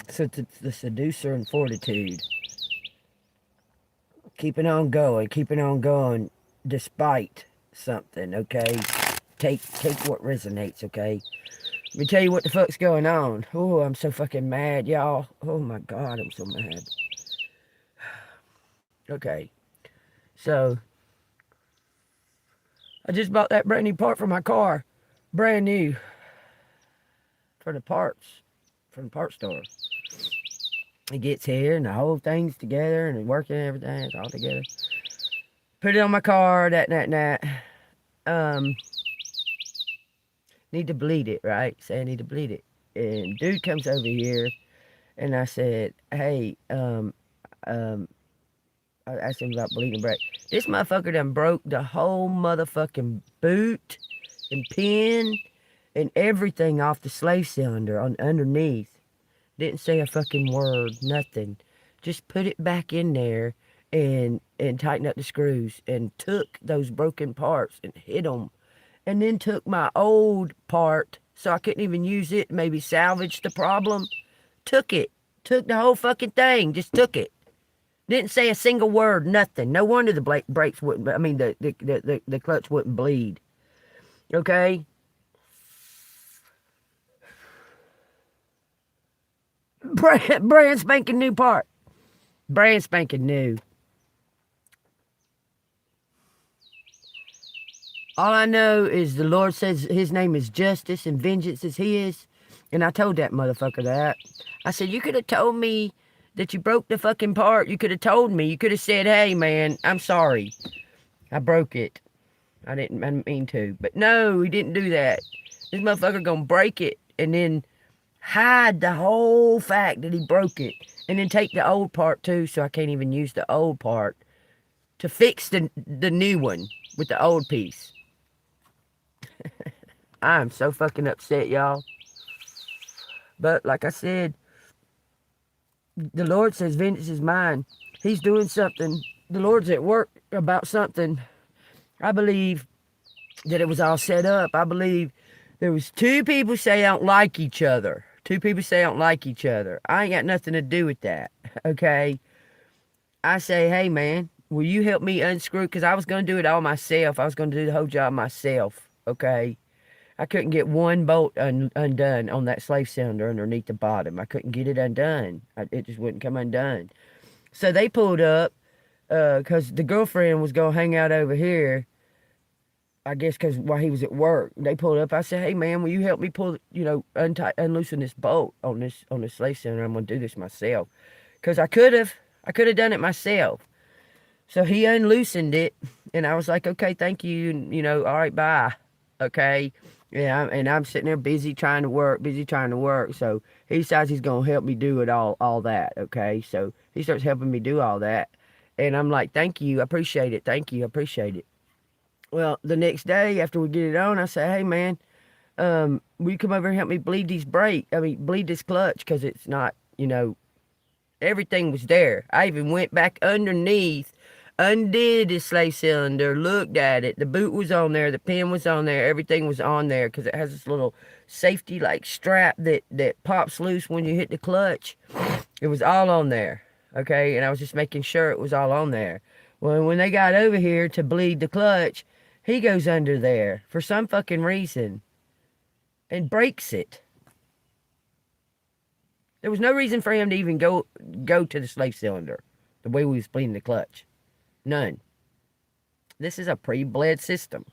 So it's the seducer and fortitude. Keeping on going, despite something. Okay, take what resonates. Okay, let me tell you what the fuck's going on. Oh, I'm so fucking mad, y'all. Oh my god, I'm so mad. Okay, so I just bought that brand new part for my car, brand new, for the parts, from the parts store. It gets here and the whole thing's together and it's working and everything. It's all together. Put it on my car, that. Um, Need to bleed it, right? Say I need to bleed it. And dude comes over here and I said, hey, I asked him about bleeding brake. This motherfucker done broke the whole motherfucking boot and pin and everything off the slave cylinder on underneath. Didn't say a fucking word, nothing. Just put it back in there and tighten up the screws and took those broken parts and hit them. And then took my old part, so I couldn't even use it, maybe salvage the problem. Took it. Took the whole fucking thing. Just took it. Didn't say a single word, nothing. No wonder the brakes wouldn't, I mean, the clutch wouldn't bleed. Okay? Brand spanking new part. Brand spanking new. All I know is the Lord says his name is justice and vengeance is his. And I told that motherfucker that. I said, you could have told me that you broke the fucking part. You could have told me. You could have said, hey, man, I'm sorry. I broke it. I didn't mean to. But no, he didn't do that. This motherfucker gonna break it and then hide the whole fact that he broke it. And then take the old part too, so I can't even use the old part to fix the new one with the old piece. I'm so fucking upset, y'all. But like I said, the Lord says vengeance is mine. He's doing something. The Lord's at work about something. I believe that it was all set up. I believe there was two people say I don't like each other. Two people say I don't like each other. I ain't got nothing to do with that, okay? I say, hey, man, will you help me unscrew? Because I was going to do it all myself. I was going to do the whole job myself, okay? I couldn't get one bolt undone on that slave cylinder underneath the bottom. I couldn't get it undone. It just wouldn't come undone. So they pulled up because the girlfriend was going to hang out over here. I guess because while he was at work, they pulled up. I said, hey, man, will you help me pull, unloosen this bolt on this slave cylinder? I'm going to do this myself. Because I could have done it myself. So he unloosened it, and I was like, okay, thank you, and, all right, bye, okay? Yeah, and I'm sitting there busy trying to work. So he decides he's going to help me do it all that, okay? So he starts helping me do all that, and I'm like, thank you, I appreciate it, thank you, I appreciate it. Well, the next day after we get it on, I say, hey, man, will you come over and help me bleed this clutch, because it's not, everything was there. I even went back underneath, undid the slave cylinder, looked at it. The boot was on there, the pin was on there, everything was on there, because it has this little safety like strap that pops loose when you hit the clutch. It was all on there, okay? And I was just making sure it was all on there. Well, when they got over here to bleed the clutch, he goes under there for some fucking reason and breaks it. There was no reason for him to even go to the slave cylinder the way we was bleeding the clutch. None. This is a pre-bled system.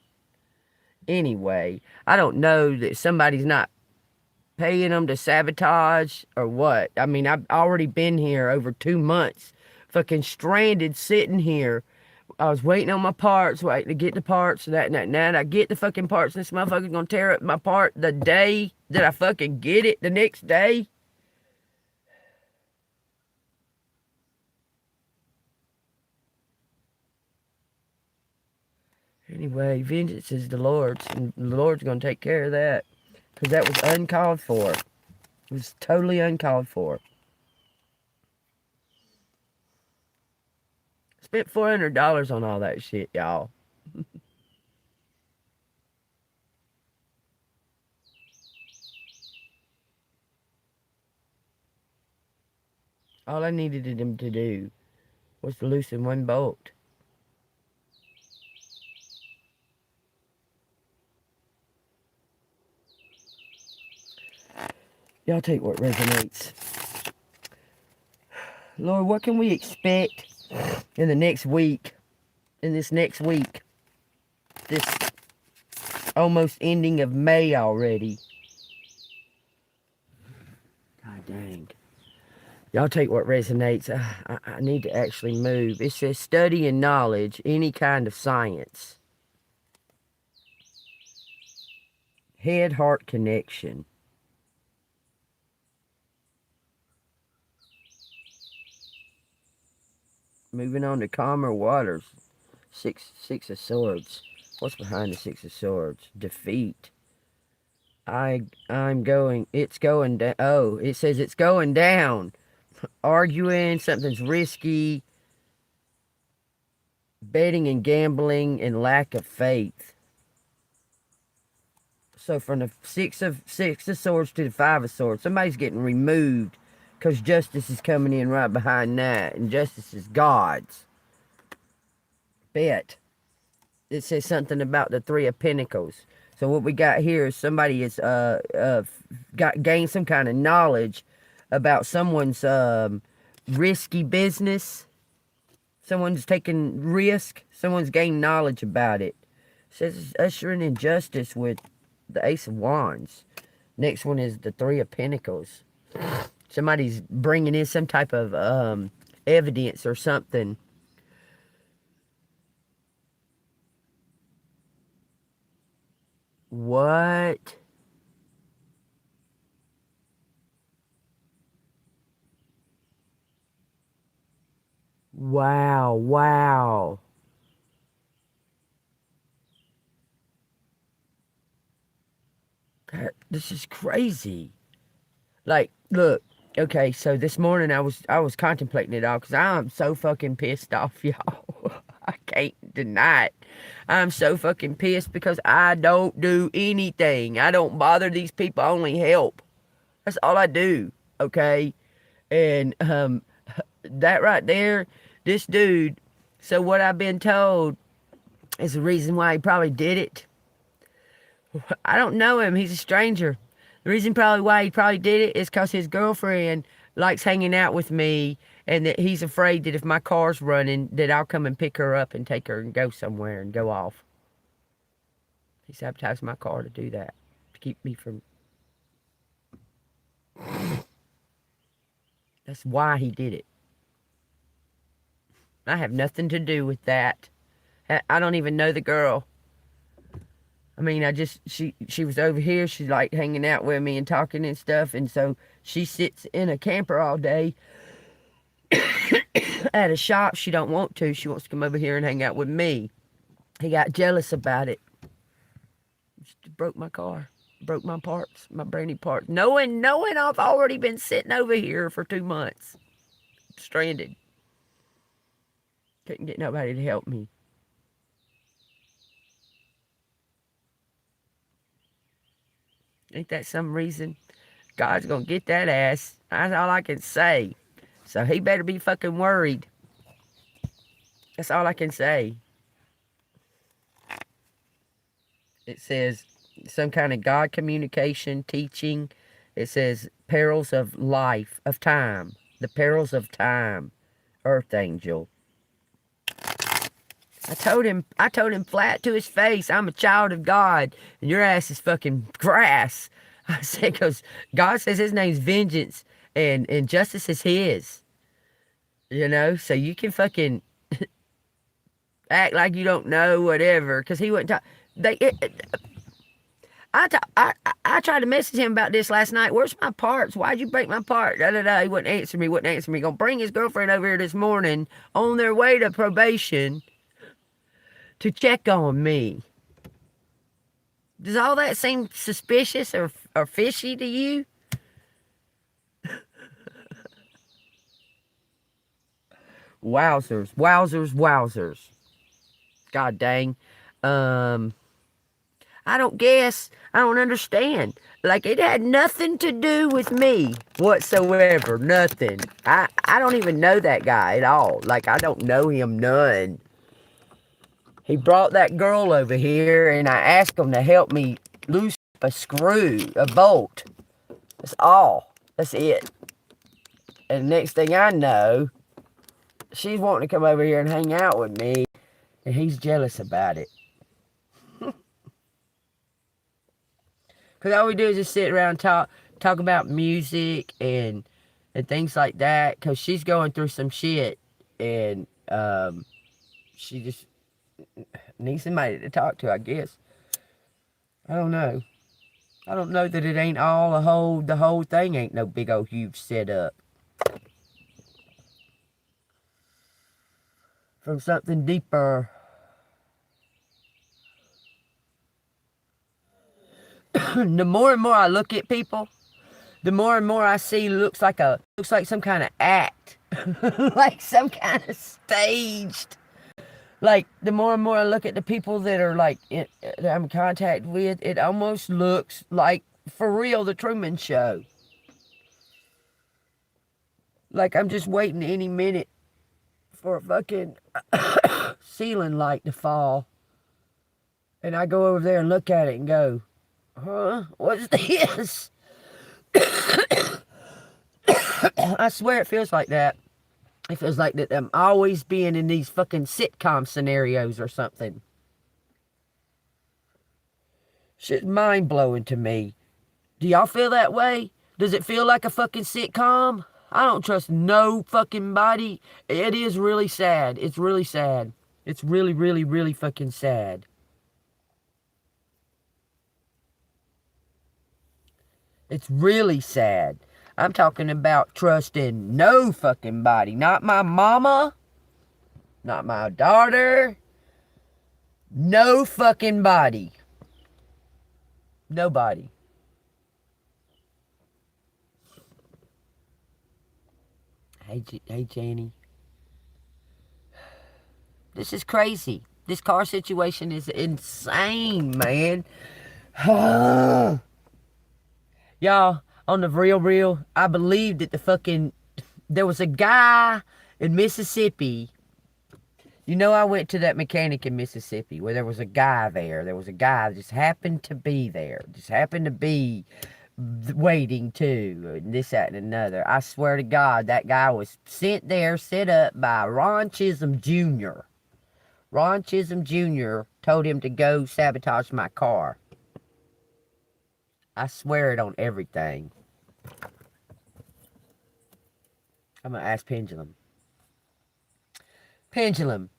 Anyway, I don't know that somebody's not paying them to sabotage or what. I mean, I've already been here over 2 months, fucking stranded, sitting here. I was waiting on my parts, waiting to get the parts, and I get the fucking parts, and this motherfucker's gonna tear up my part the day that I fucking get it, the next day. Anyway, vengeance is the Lord's, and the Lord's going to take care of that. Because that was uncalled for. It was totally uncalled for. Spent $400 on all that shit, y'all. All I needed him to do was to loosen one bolt. Y'all take what resonates. Lord, what can we expect in the next week? In this next week? This almost ending of May already. God dang. Y'all take what resonates. I need to actually move. It says study and knowledge, any kind of science. Head-heart connection. Moving on to calmer waters. Six of Swords. What's behind the Six of Swords? Defeat. It's going down. Oh, it says it's going down. Arguing, something's risky. Betting and gambling and lack of faith. So from the Six of Swords to the Five of Swords, somebody's getting removed because justice is coming in right behind that, and justice is God's. Bet. It says something about the Three of Pentacles. So what we got here is somebody has gained some kind of knowledge about someone's risky business. Someone's taking risk. Someone's gained knowledge about it. It says ushering in justice with the Ace of Wands. Next one is the Three of Pentacles. Somebody's bringing in some type of evidence or something. What? Wow, wow. This is crazy. Like, look, okay, so this morning I was contemplating it all because I'm so fucking pissed off, y'all. I can't deny it. I'm so fucking pissed because I don't do anything. I don't bother these people. I only help. That's all I do, okay? And that right there, this dude, so what I've been told is the reason why he probably did it. I don't know him. He's a stranger. The reason probably why he probably did it is because his girlfriend likes hanging out with me, and that he's afraid that if my car's running, that I'll come and pick her up and take her and go somewhere and go off. He sabotaged my car to do that, to keep me from... That's why he did it. I have nothing to do with that. I don't even know the girl. I mean, she was over here. She's like hanging out with me and talking and stuff. And so she sits in a camper all day at a shop. She don't want to. She wants to come over here and hang out with me. He got jealous about it. Just broke my car. Broke my parts, my brand new parts. Knowing I've already been sitting over here for 2 months. Stranded. Couldn't get nobody to help me. Ain't that some reason? God's gonna get that ass. That's all I can say. So he better be fucking worried. That's all I can say. It says some kind of God communication, teaching. It says perils of life, of time. The perils of time. Earth angel. I told him flat to his face, I'm a child of God, and your ass is fucking grass. I said, because God says his name's vengeance, and justice is his. You know, so you can fucking act like you don't know, whatever, because he wouldn't talk. I tried to message him about this last night. Where's my parts? Why'd you break my part? Da, da, da. He wouldn't answer me. Gonna bring his girlfriend over here this morning on their way to probation to check on me. Does all that seem suspicious or fishy to you? Wowzers, wowzers, wowzers. God dang. I don't guess. I don't understand. Like, it had nothing to do with me whatsoever. Nothing. I don't even know that guy at all. Like, I don't know him none. He brought that girl over here, and I asked him to help me loose a screw, a bolt. That's all. That's it. And next thing I know, she's wanting to come over here and hang out with me, and he's jealous about it. Because all we do is just sit around and talk about music and things like that. Because she's going through some shit, and she just needs somebody to talk to, I guess. I don't know. I don't know that it ain't all the whole thing ain't no big old huge setup. From something deeper. The more and more I look at people, the more and more I see looks like some kind of act. Like some kind of staged. Like, the more and more I look at the people that are like that I'm in contact with, it almost looks like, for real, the Truman Show. Like, I'm just waiting any minute for a fucking ceiling light to fall. And I go over there and look at it and go, huh? What's this? I swear it feels like that. It feels like that I'm always being in these fucking sitcom scenarios or something. Shit's mind-blowing to me. Do y'all feel that way? Does it feel like a fucking sitcom? I don't trust no fucking body. It is really sad. It's really sad. It's really, really, really fucking sad. It's really sad. I'm talking about trusting no fucking body. Not my mama. Not my daughter. No fucking body. Nobody. Hey, Janie. This is crazy. This car situation is insane, man. Y'all, on the real, I believe that there was a guy in Mississippi. You know, I went to that mechanic in Mississippi where there was a guy there. There was a guy that just happened to be there. Just happened to be waiting too. And this, that, and another. I swear to God, that guy was sent there, set up by Ron Chisholm Jr. Ron Chisholm Jr. told him to go sabotage my car. I swear it on everything. I'm going to ask Pendulum. Pendulum.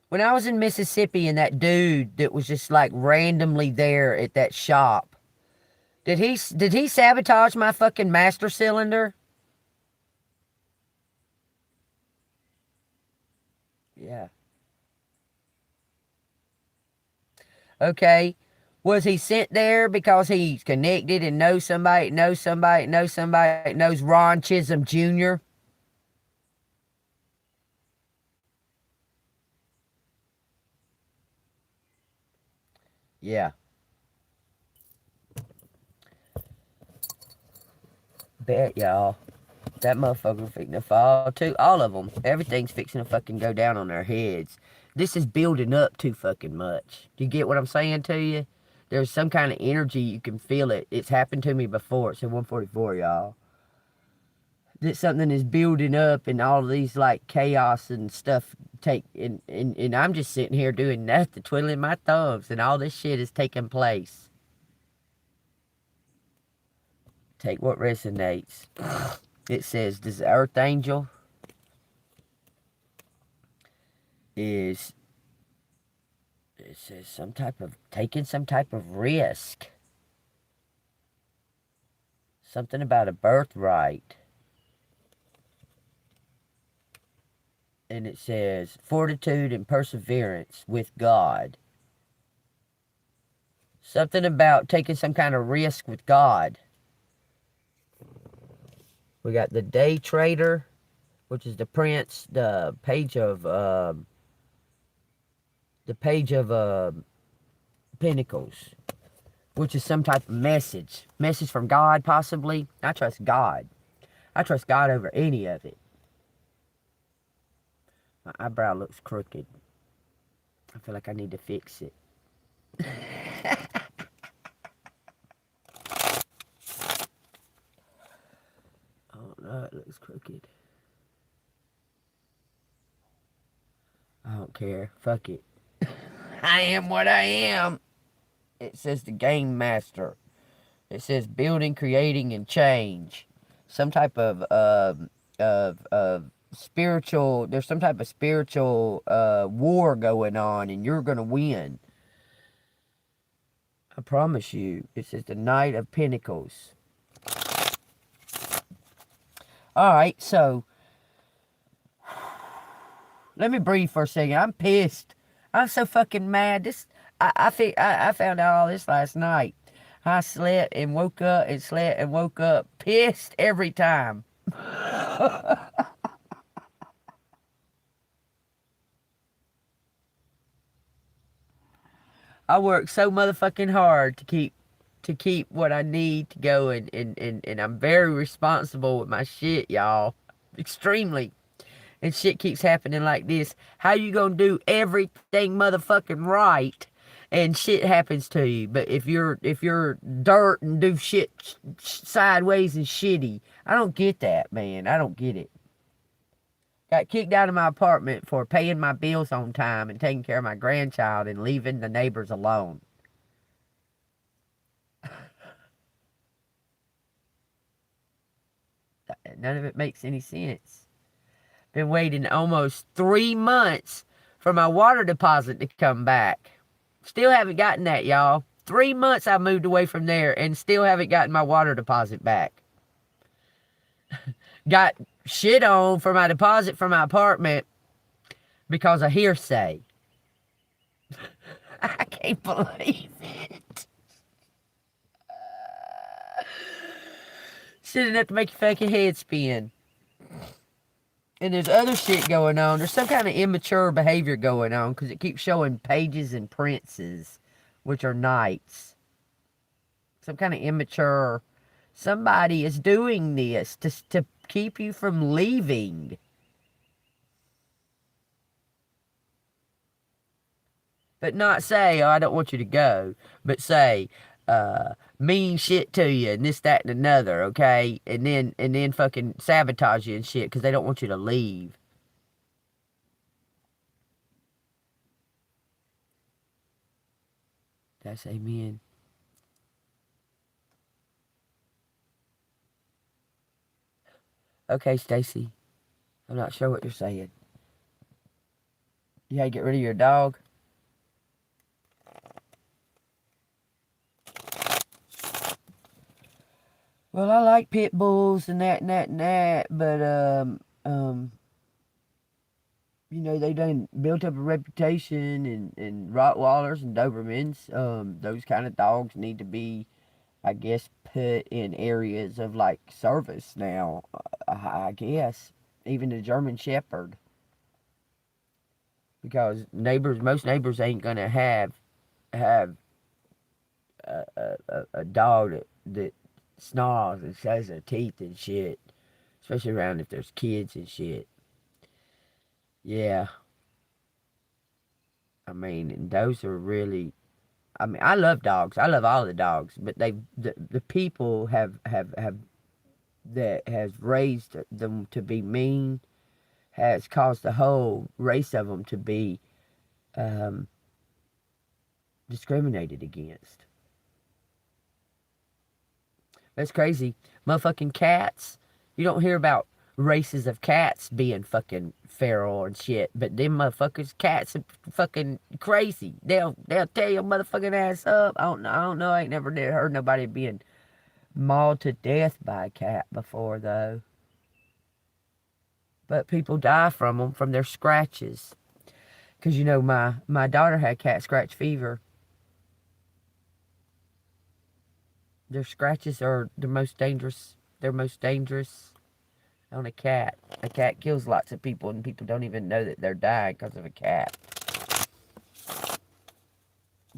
When I was in Mississippi and that dude that was just like randomly there at that shop, did he sabotage my fucking master cylinder? Yeah. Okay. Was he sent there because he's connected and knows somebody, knows Ron Chisholm Jr.? Yeah. Bet, y'all. That motherfucker fixing to fall, too. All of them. Everything's fixing to fucking go down on their heads. This is building up too fucking much. Do you get what I'm saying to you? There's some kind of energy. You can feel it. It's happened to me before. It's at 144, y'all. That something is building up and all of these, like, chaos and stuff and I'm just sitting here doing nothing, twiddling my thumbs, and all this shit is taking place. Take what resonates. It says, this earth angel is, it says taking some type of risk. Something about a birthright. And it says, fortitude and perseverance with God. Something about taking some kind of risk with God. We got the Day Trader, which is the Prince, the page of Pentacles. which is some type of message. Message from God, possibly. I trust God. I trust God over any of it. My eyebrow looks crooked. I feel like I need to fix it. Oh no, it looks crooked. I don't care. Fuck it. I am what I am. It says the game master. It says building, creating, and change. Some type of spiritual. There's some type of spiritual war going on, and you're gonna win. I promise you. It says the Knight of Pentacles. All right, so let me breathe for a second. I'm pissed. I'm so fucking mad. I found out all this last night. I slept and woke up and slept and woke up pissed every time. I work so motherfucking hard to keep what I need to go, and I'm very responsible with my shit, y'all. Extremely. And shit keeps happening like this. How you gonna do everything motherfucking right and shit happens to you? But if you're dirt and do shit sideways and shitty, I don't get that, man. I don't get it. Got kicked out of my apartment for paying my bills on time and taking care of my grandchild and leaving the neighbors alone. None of it makes any sense. Been waiting almost 3 months for my water deposit to come back. Still haven't gotten that, y'all. 3 months I moved away from there and still haven't gotten my water deposit back. Got shit on for my deposit from my apartment because of hearsay. I can't believe it. Shit enough to make your fucking head spin. And there's other shit going on. There's some kind of immature behavior going on because it keeps showing pages and princes, which are knights. Some kind of immature. Somebody is doing this to keep you from leaving. But not say, oh, I don't want you to go. But say, mean shit to you and this, that, and another, okay? And then fucking sabotage you and shit because they don't want you to leave. That's amen. Okay, Stacy. I'm not sure what you're saying. You had to get rid of your dog? Well, I like pit bulls and that and that and that, but, you know, they done built up a reputation, and Rottweilers and Dobermans, those kind of dogs need to be, I guess, put in areas of, like, service now, I guess. Even the German Shepherd. Because most neighbors ain't gonna have a dog that snarls and shows their teeth and shit. Especially around if there's kids and shit. Yeah. I mean, and those are really... I mean, I love dogs. I love all the dogs. But the people that has raised them to be mean has caused the whole race of them to be discriminated against. That's crazy. Motherfucking cats. You don't hear about races of cats being fucking feral and shit, but them motherfuckers, cats are fucking crazy. They'll tear your motherfucking ass up. I don't know. I ain't never heard nobody being mauled to death by a cat before, though. But people die from them, from their scratches. Because, you know, my daughter had cat scratch fever. Their scratches are the most dangerous. They're most dangerous on a cat. A cat kills lots of people, and people don't even know that they're dying because of a cat.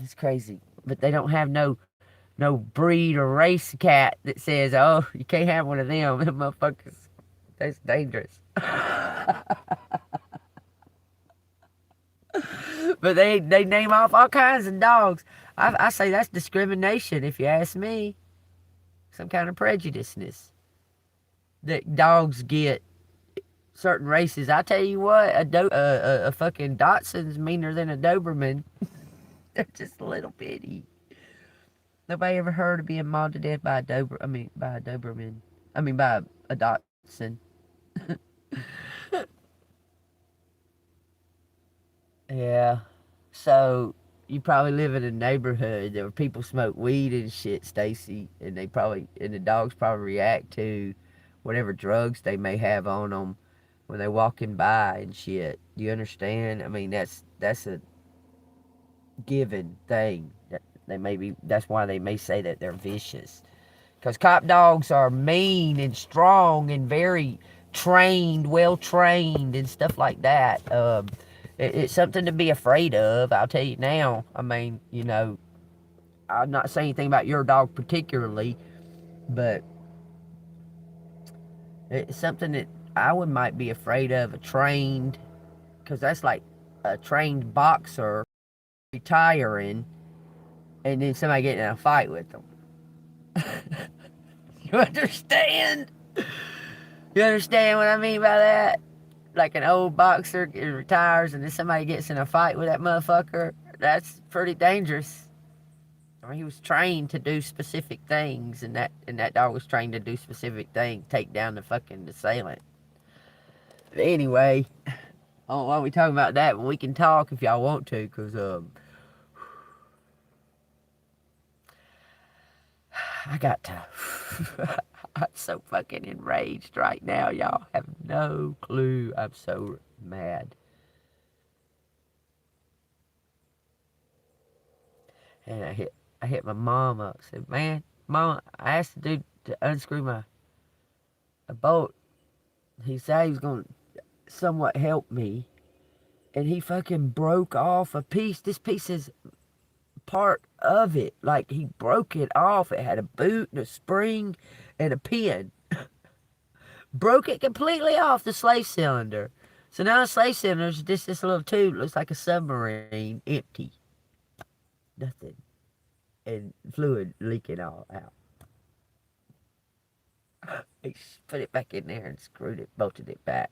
It's crazy. But they don't have no no breed or race cat that says, oh, you can't have one of them. Them motherfuckers, that's dangerous. But they name off all kinds of dogs. I say that's discrimination, if you ask me. Some kind of prejudiceness that dogs get certain races. I tell you what, a fucking Dachshund's meaner than a Doberman. They're just a little bitty. Nobody ever heard of being mauled to death by a by a Doberman. By a Dachshund. Yeah. So you probably live in a neighborhood where people smoke weed and shit, Stacy, and the dogs probably react to whatever drugs they may have on them when they walking by and shit. Do you understand? That's a given thing. That's why they may say that they're vicious. Because cop dogs are mean and strong and very trained, well trained, and stuff like that. It's something to be afraid of. I'll tell you now. I'm not saying anything about your dog particularly, but it's something that might be afraid of. Because that's like a trained boxer retiring, and then somebody getting in a fight with them. You understand? You understand what I mean by that? Like an old boxer retires and then somebody gets in a fight with that motherfucker. That's pretty dangerous. He was trained to do specific things, and that dog was trained to do specific things, take down the fucking assailant. But anyway, why are we talking about that when we can talk if y'all want to? Because I got to. I'm so fucking enraged right now. Y'all have no clue. I'm so mad. And I hit my mom up. Said, man, Mom, I asked the dude to unscrew a bolt. He said he was going to somewhat help me. And he fucking broke off a piece. This piece is part of it. Like, he broke it off. It had a boot and a spring and a pin. Broke it completely off the slave cylinder. So now the slave cylinder is just this little tube. Looks like a submarine. Empty. Nothing. And fluid leaking all out. He put it back in there and screwed it, bolted it back.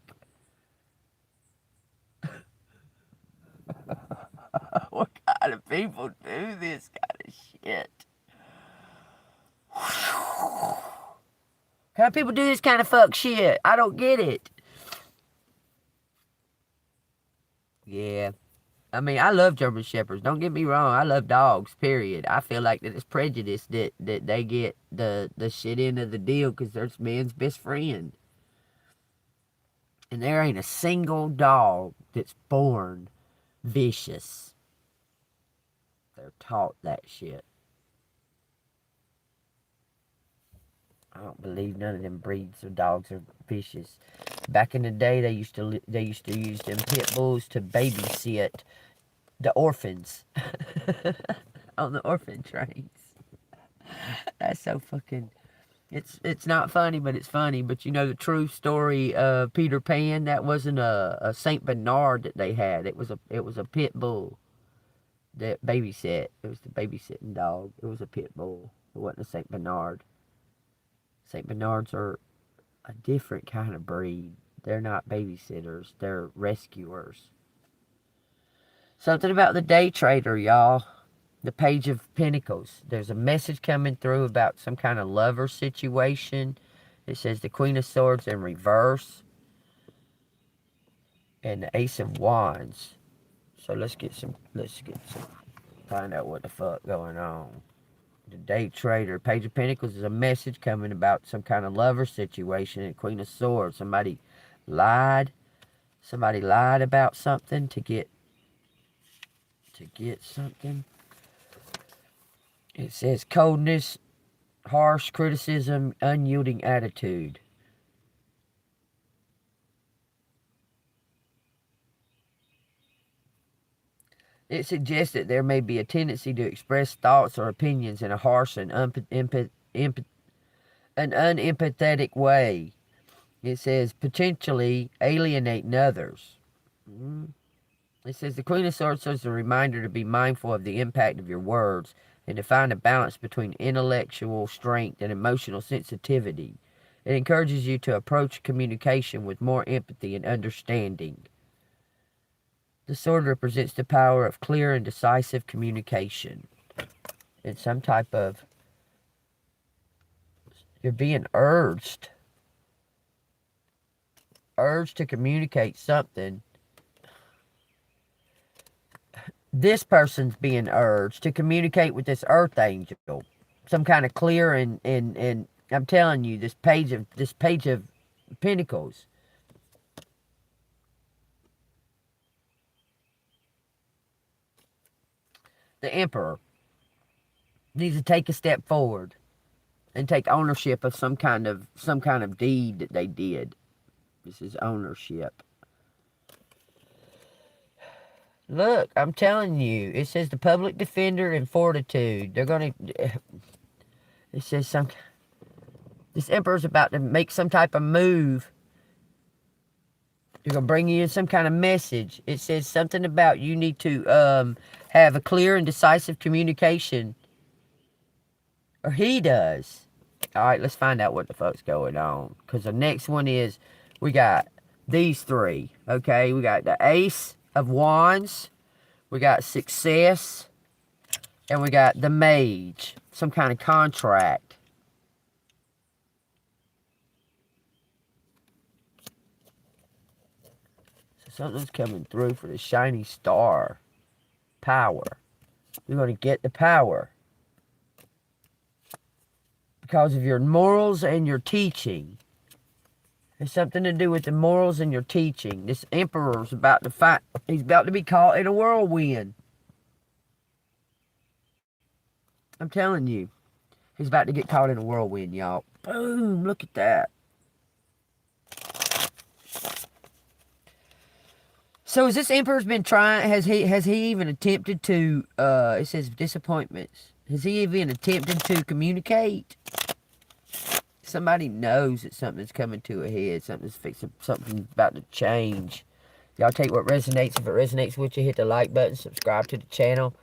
What kind of people do this kind of shit? What kind of people do this kind of fuck shit? I don't get it. Yeah. I love German Shepherds. Don't get me wrong. I love dogs, period. I feel like that it's prejudice that they get the shit end of the deal because they're man's best friend. And there ain't a single dog that's born vicious. They're taught that shit. I don't believe none of them breeds of dogs are vicious. Back in the day, they used to use them pit bulls to babysit the orphans on the orphan trains. That's so fucking. It's not funny, but it's funny. But you know the true story of Peter Pan? That wasn't a Saint Bernard that they had. It was a pit bull that babysat. It was the babysitting dog. It was a pit bull. It wasn't a Saint Bernard. Saint Bernards are a different kind of breed. They're not babysitters. They're rescuers. Something about the day trader, y'all. The Page of Pentacles. There's a message coming through about some kind of lover situation. It says the Queen of Swords in reverse. And the Ace of Wands. So let's get some, find out what the fuck going on. The Day Trader. Page of Pentacles is a message coming about some kind of lover situation. And Queen of Swords. Somebody lied about something to get something. It says coldness, harsh criticism, unyielding attitude. It suggests that there may be a tendency to express thoughts or opinions in a harsh and unempathetic way. It says potentially alienating others. It says the Queen of Swords is a reminder to be mindful of the impact of your words and to find a balance between intellectual strength and emotional sensitivity. It encourages you to approach communication with more empathy and understanding. The sword represents the power of clear and decisive communication. It's some type of, you're being urged to communicate something. This person's being urged to communicate with this earth angel. Some kind of clear and I'm telling you, this page of Pentacles. The Emperor needs to take a step forward and take ownership of some kind of deed that they did. This is ownership. Look, I'm telling you, it says the public defender and fortitude. They're gonna. It says this Emperor's about to make some type of move. They're gonna bring you in some kind of message. It says something about you need to have a clear and decisive communication. Or he does. Alright, let's find out what the fuck's going on. Because the next one is, we got these three. Okay, we got the Ace of Wands. We got Success. And we got the Mage. Some kind of contract. So something's coming through for the shiny star. Power. You're going to get the power. Because of your morals and your teaching. It's something to do with the morals and your teaching. This Emperor's about to fight. He's about to be caught in a whirlwind. I'm telling you. He's about to get caught in a whirlwind, y'all. Boom, look at that. So has this Emperor's been trying, has he even attempted to, it says disappointments. Has he even attempted to communicate? Somebody knows that something's coming to a head. Something's fixing, something's about to change. Y'all take what resonates. If it resonates with you, hit the like button, subscribe to the channel,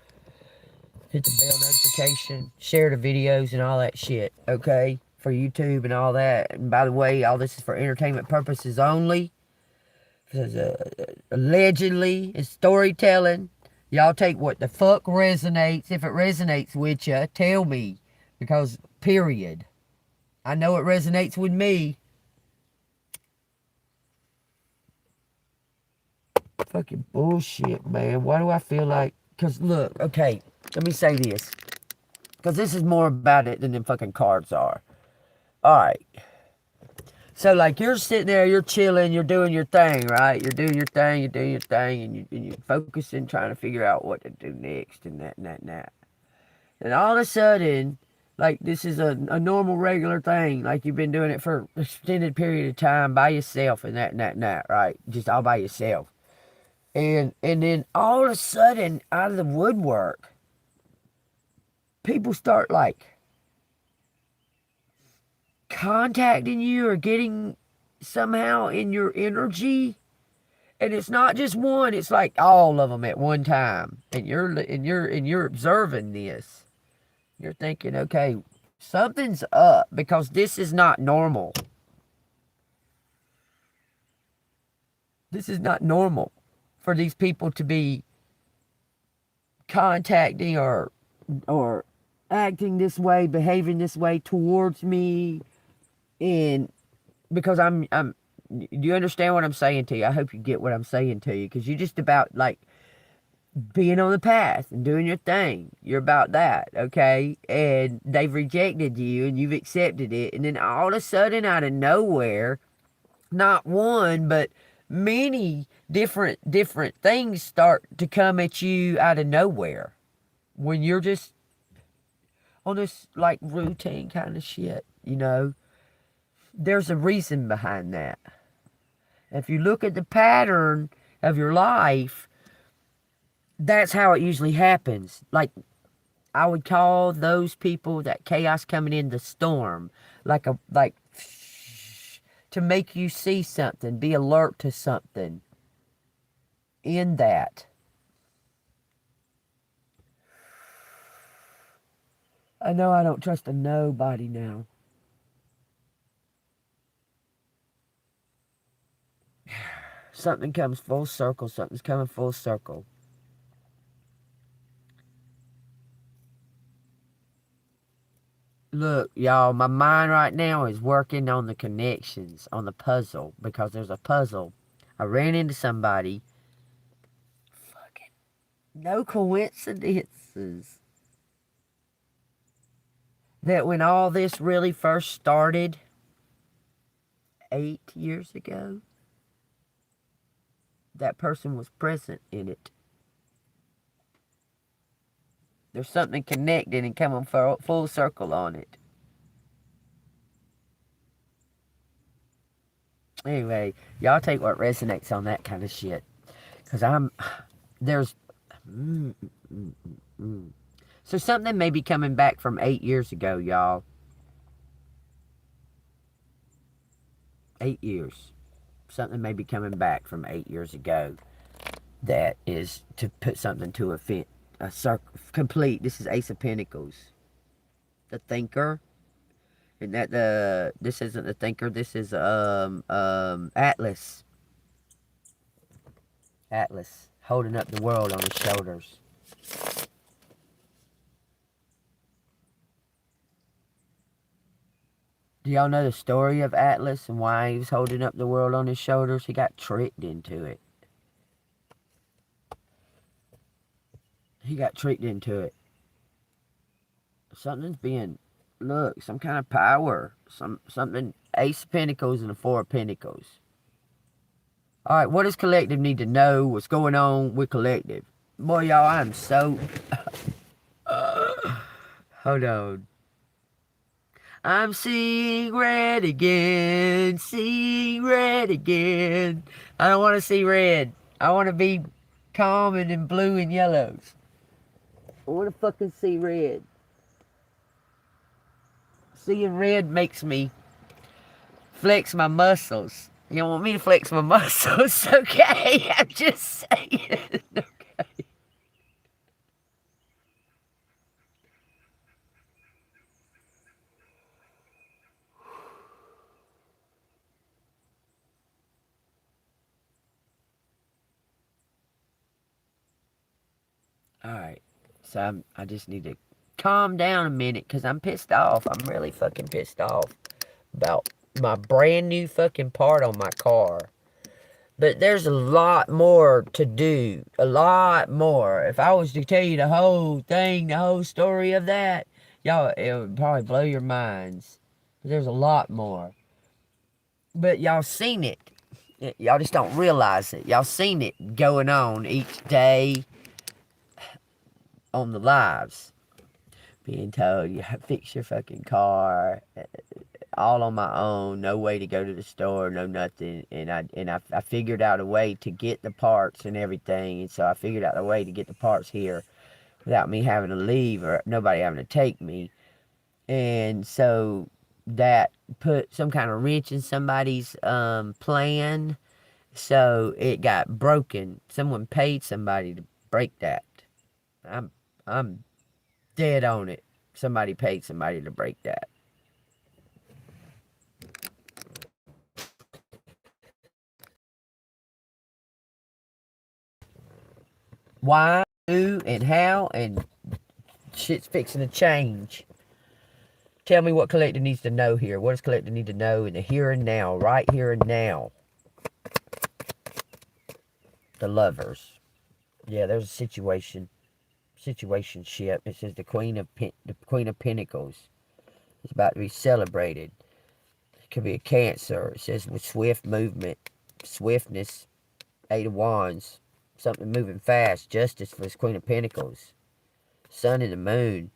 hit the bell notification, share the videos and all that shit, okay? For YouTube and all that. And by the way, all this is for entertainment purposes only. Because allegedly, it's storytelling. Y'all take what the fuck resonates. If it resonates with you, tell me. Because, period. I know it resonates with me. Fucking bullshit, man. Why do I feel like... Because, look, okay, let me say this. Because this is more about it than them fucking cards are. Alright. So, like, you're sitting there, you're chilling, you're doing your thing, right? You're doing your thing, and you're focusing, trying to figure out what to do next, and that, and that, and that. And all of a sudden... Like, this is a normal, regular thing. Like, you've been doing it for an extended period of time by yourself and that, and that, and that, right? Just all by yourself. And then all of a sudden, out of the woodwork, people start, like, contacting you or getting somehow in your energy. And it's not just one. It's like all of them at one time. And you're observing this. You're thinking, okay, something's up because this is not normal. This is not normal for these people to be contacting or acting this way, behaving this way towards me. And because do you understand what I'm saying to you? I hope you get what I'm saying to you, because you're just about like being on the path and doing your thing. You're about that, okay? And they've rejected you and you've accepted it. And then all of a sudden, out of nowhere, not one, but many different things start to come at you out of nowhere. When you're just on this, like, routine kind of shit, you know? There's a reason behind that. If you look at the pattern of your life, That's how it usually happens. Like, I would call those people that chaos coming in the storm. Like to make you see something, be alert to something in that. I know I don't trust nobody now. Something comes full circle. Something's coming full circle. Look, y'all, my mind right now is working on the connections, on the puzzle, because there's a puzzle. I ran into somebody. Fucking no coincidences. That when all this really first started 8 years ago, that person was present in it. There's something connected and coming full circle on it. Anyway, y'all take what resonates on that kind of shit. Because there's... So something may be coming back from 8 years ago, y'all. 8 years. Something may be coming back from 8 years ago. That is to put something to a circle complete. This is Ace of Pentacles. The Thinker. And that this isn't the Thinker, this is Atlas. Atlas holding up the world on his shoulders. Do y'all know the story of Atlas and why he was holding up the world on his shoulders? He got tricked into it. He got tricked into it. Something's being, look, some kind of power. Something, Ace of Pentacles and the Four of Pentacles. Alright, what does collective need to know? What's going on with collective? Boy, y'all, I'm so... hold on. I'm seeing red again. Seeing red again. I don't want to see red. I want to be calm and in blue and yellows. I want to fucking see red. Seeing red makes me flex my muscles. You don't want me to flex my muscles, okay? I'm just saying, okay? Alright, so I just need to calm down a minute because I'm pissed off. I'm really fucking pissed off about my brand new fucking part on my car. But there's a lot more to do. A lot more. If I was to tell you the whole thing, the whole story of that, y'all, it would probably blow your minds. But there's a lot more. But y'all seen it. Y'all just don't realize it. Y'all seen it going on each day on the lives. Being told, you fix your fucking car. All on my own, no way to go to the store, no nothing, and I figured out a way to get the parts and everything, and so I figured out a way to get the parts here without me having to leave or nobody having to take me, and so that put some kind of wrench in somebody's plan, so it got broken. Someone paid somebody to break that. I'm dead on it. Somebody paid somebody to break that. Why, who, and how, and shit's fixing to change. Tell me what collective needs to know here. What does collective need to know in the here and now, right here and now? The Lovers. Yeah, there's a situationship. It says the Queen of Pentacles is about to be celebrated. It could be a Cancer. It says with swift movement, swiftness, Eight of Wands. Something moving fast. Justice for this Queen of Pentacles. Sun and the Moon.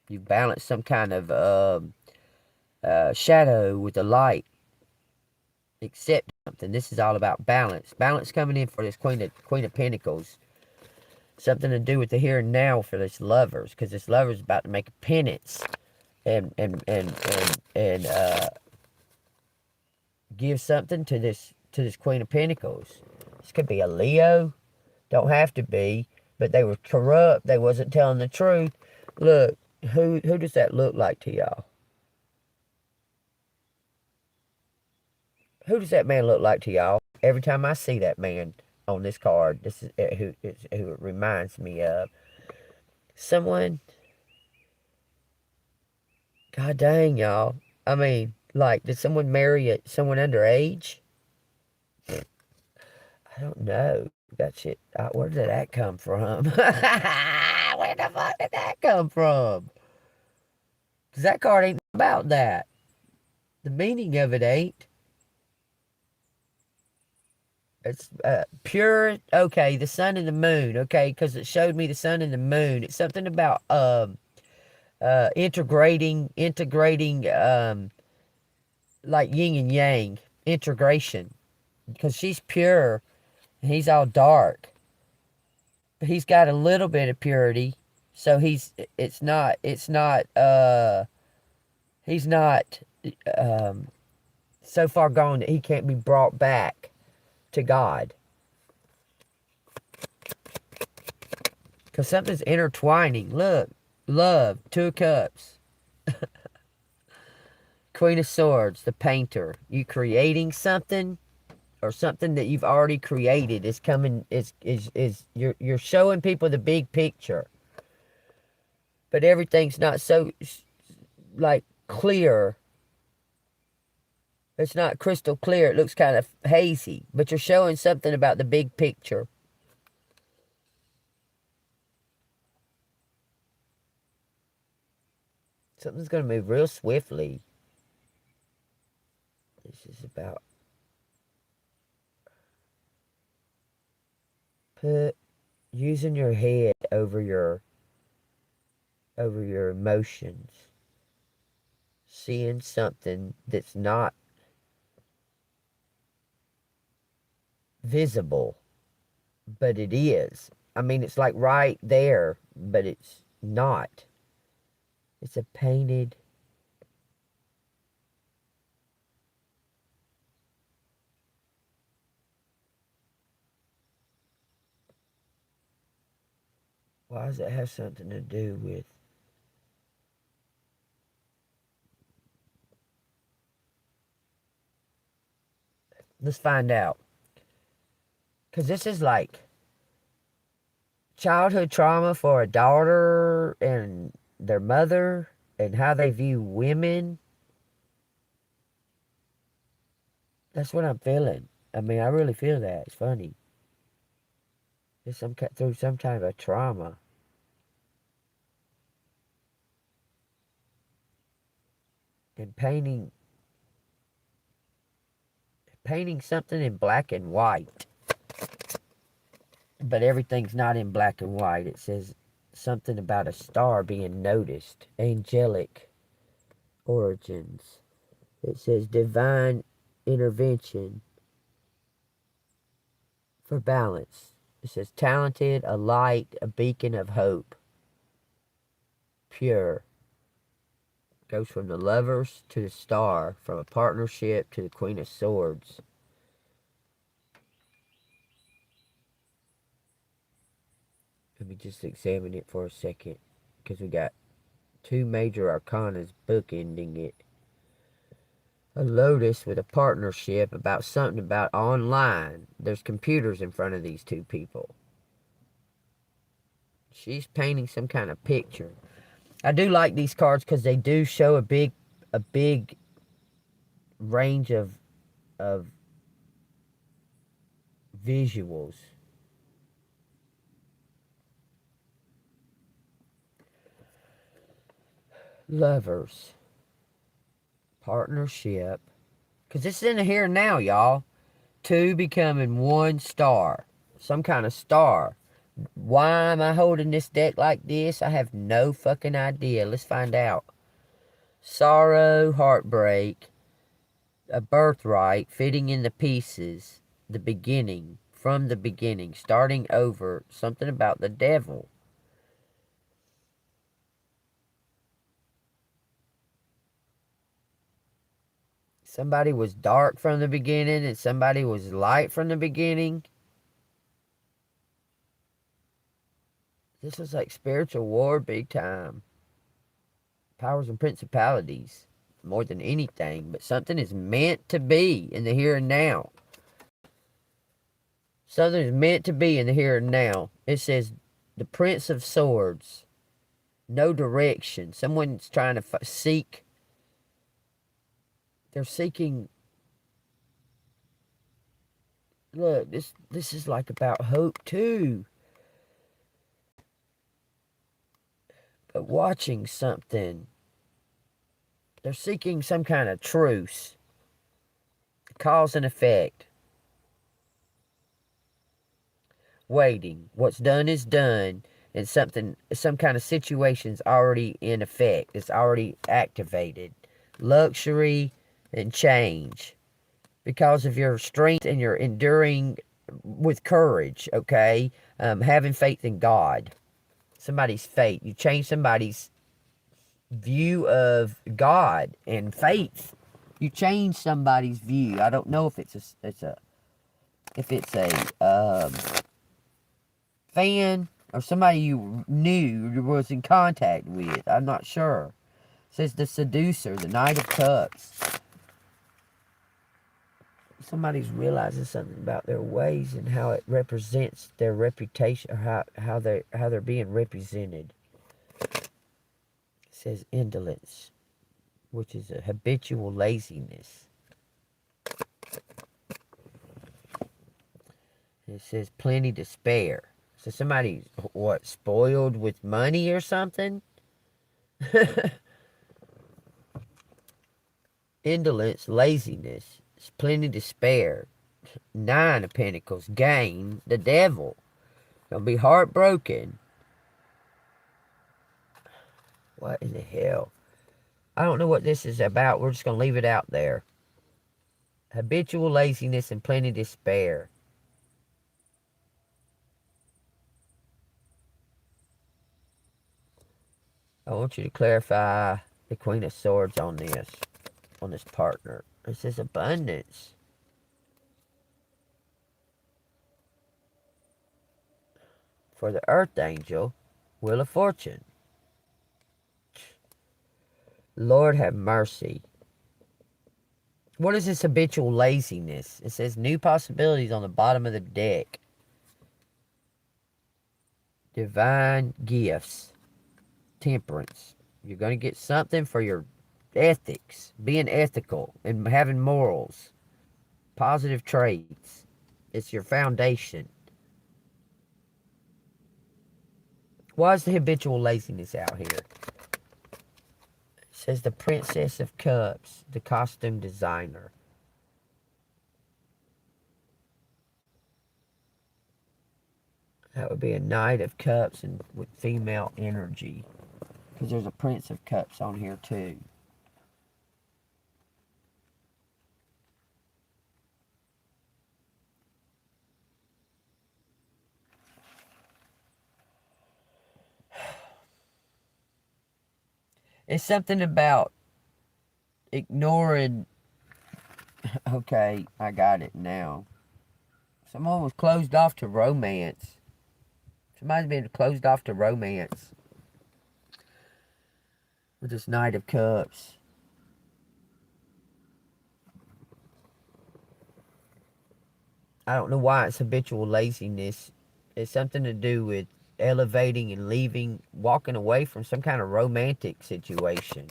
You balance some kind of shadow with the light. Accept something. This is all about balance. Balance coming in for this Queen of Pentacles. Something to do with the here and now for this lovers, because this lover's about to make a penance and give something to this Queen of Pentacles. This could be a Leo. Don't have to be, but they were corrupt. They wasn't telling the truth. Look, who does that look like to y'all? Who does that man look like to y'all? Every time I see that man on this card, this is who it reminds me of. Someone, god dang, y'all. I mean, like, did someone marry someone underage? I don't know. That shit, where did that come from? Where the fuck did that come from? Because that card ain't about that. The meaning of it ain't. It's pure, okay, the sun and the moon, okay, because it showed me the sun and the moon. It's something about integrating, like yin and yang, integration. Because she's pure, and he's all dark. But he's got a little bit of purity, so he's not, so far gone that he can't be brought back to God. Because something's intertwining. Look, love, 2 of Cups. Queen of Swords, the painter. You creating something, or something that you've already created is coming, you're showing people the big picture. But everything's not so, like, clear. It's not crystal clear. It looks kind of hazy. But you're showing something about the big picture. Something's going to move real swiftly. This is about using your head over your emotions. Seeing something that's not visible, but it is. I mean, it's like right there, but it's not. It's a painted. Why does it have something to do with? Let's find out. Because this is like childhood trauma for a daughter and their mother and how they view women. That's what I'm feeling. I mean, I really feel that. It's funny. It's through some kind of a trauma. And painting something in black and white. But everything's not in black and white. It says something about a star being noticed. Angelic origins. It says divine intervention for balance. It says talented, a light, a beacon of hope. Pure. Goes from the lovers to the star, from a partnership to the Queen of Swords. Let me just examine it for a second, because we got 2 major arcanas bookending it. A lotus with a partnership about something about online. There's computers in front of these 2 people. She's painting some kind of picture. I do like these cards because they do show a big range of visuals. Lovers. Partnership. Because this is in the here and now, y'all. 2 becoming 1 star. Some kind of star. Why am I holding this deck like this? I have no fucking idea. Let's find out. Sorrow, heartbreak, a birthright, fitting in the pieces, the beginning, from the beginning, starting over, something about the devil. Somebody was dark from the beginning and somebody was light from the beginning. This was like spiritual war big time. Powers and principalities more than anything, but something is meant to be in the here and now. Something is meant to be in the here and now. It says the Prince of Swords. No direction. Someone's trying to seek. They're seeking. Look, this is like about hope too. But watching something. They're seeking some kind of truce. Cause and effect. Waiting. What's done is done. And some kind of situation's already in effect. It's already activated. Luxury and change. Because of your strength and your enduring with courage, okay? Having faith in God. Somebody's faith. You change somebody's view of God and faith. You change somebody's view. I don't know if it's a fan or somebody you knew or was in contact with. I'm not sure. It says the seducer, the Knight of Cups. Somebody's realizing something about their ways and how it represents their reputation, or how they're being represented. It says indolence, which is a habitual laziness. It says plenty to spare. So somebody's, what, spoiled with money or something? Indolence, laziness. There's plenty to spare. 9 of Pentacles, gain, the devil. Gonna be heartbroken. What in the hell? I don't know what this is about. We're just gonna leave it out there. Habitual laziness and plenty to spare. I want you to clarify the Queen of Swords on this partner. It says abundance. For the Earth Angel, Wheel of Fortune. Lord have mercy. What is this habitual laziness? It says new possibilities on the bottom of the deck. Divine gifts. Temperance. You're going to get something for your ethics. Being ethical and having morals. Positive traits. It's your foundation. Why is the habitual laziness out here? It says the Princess of Cups, the costume designer. That would be a Knight of Cups and with female energy. Because there's a Prince of Cups on here too. It's something about ignoring. Okay, I got it now. Someone was closed off to romance. Somebody's been closed off to romance. With this Knight of Cups. I don't know why it's habitual laziness. It's something to do with elevating and leaving, walking away from some kind of romantic situation.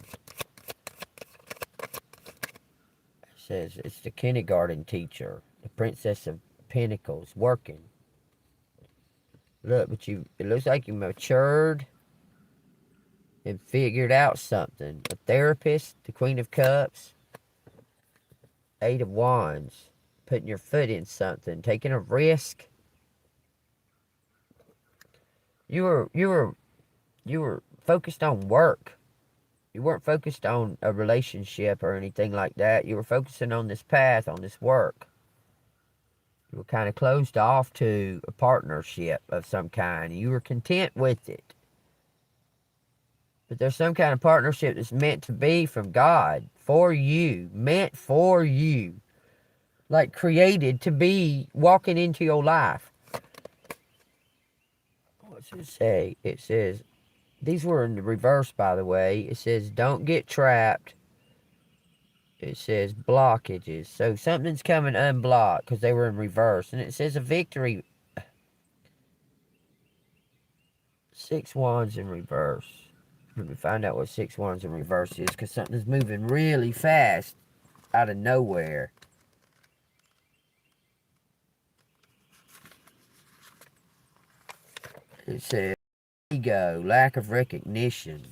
It says it's the kindergarten teacher, the Princess of Pentacles, working. Look, but it looks like you matured and figured out something. A therapist, the Queen of Cups, 8 of Wands, putting your foot in something, taking a risk. You were focused on work. You weren't focused on a relationship or anything like that. You were focusing on this path, on this work. You were kind of closed off to a partnership of some kind. You were content with it. But there's some kind of partnership that's meant to be from God, for you, meant for you. Like created to be walking into your life. What's it say? It says, these were in the reverse, by the way. It says, don't get trapped. It says blockages. So something's coming unblocked because they were in reverse. And it says a victory. 6 wands in reverse. Let me find out what 6 wands in reverse is, because something's moving really fast out of nowhere. It says ego, lack of recognition.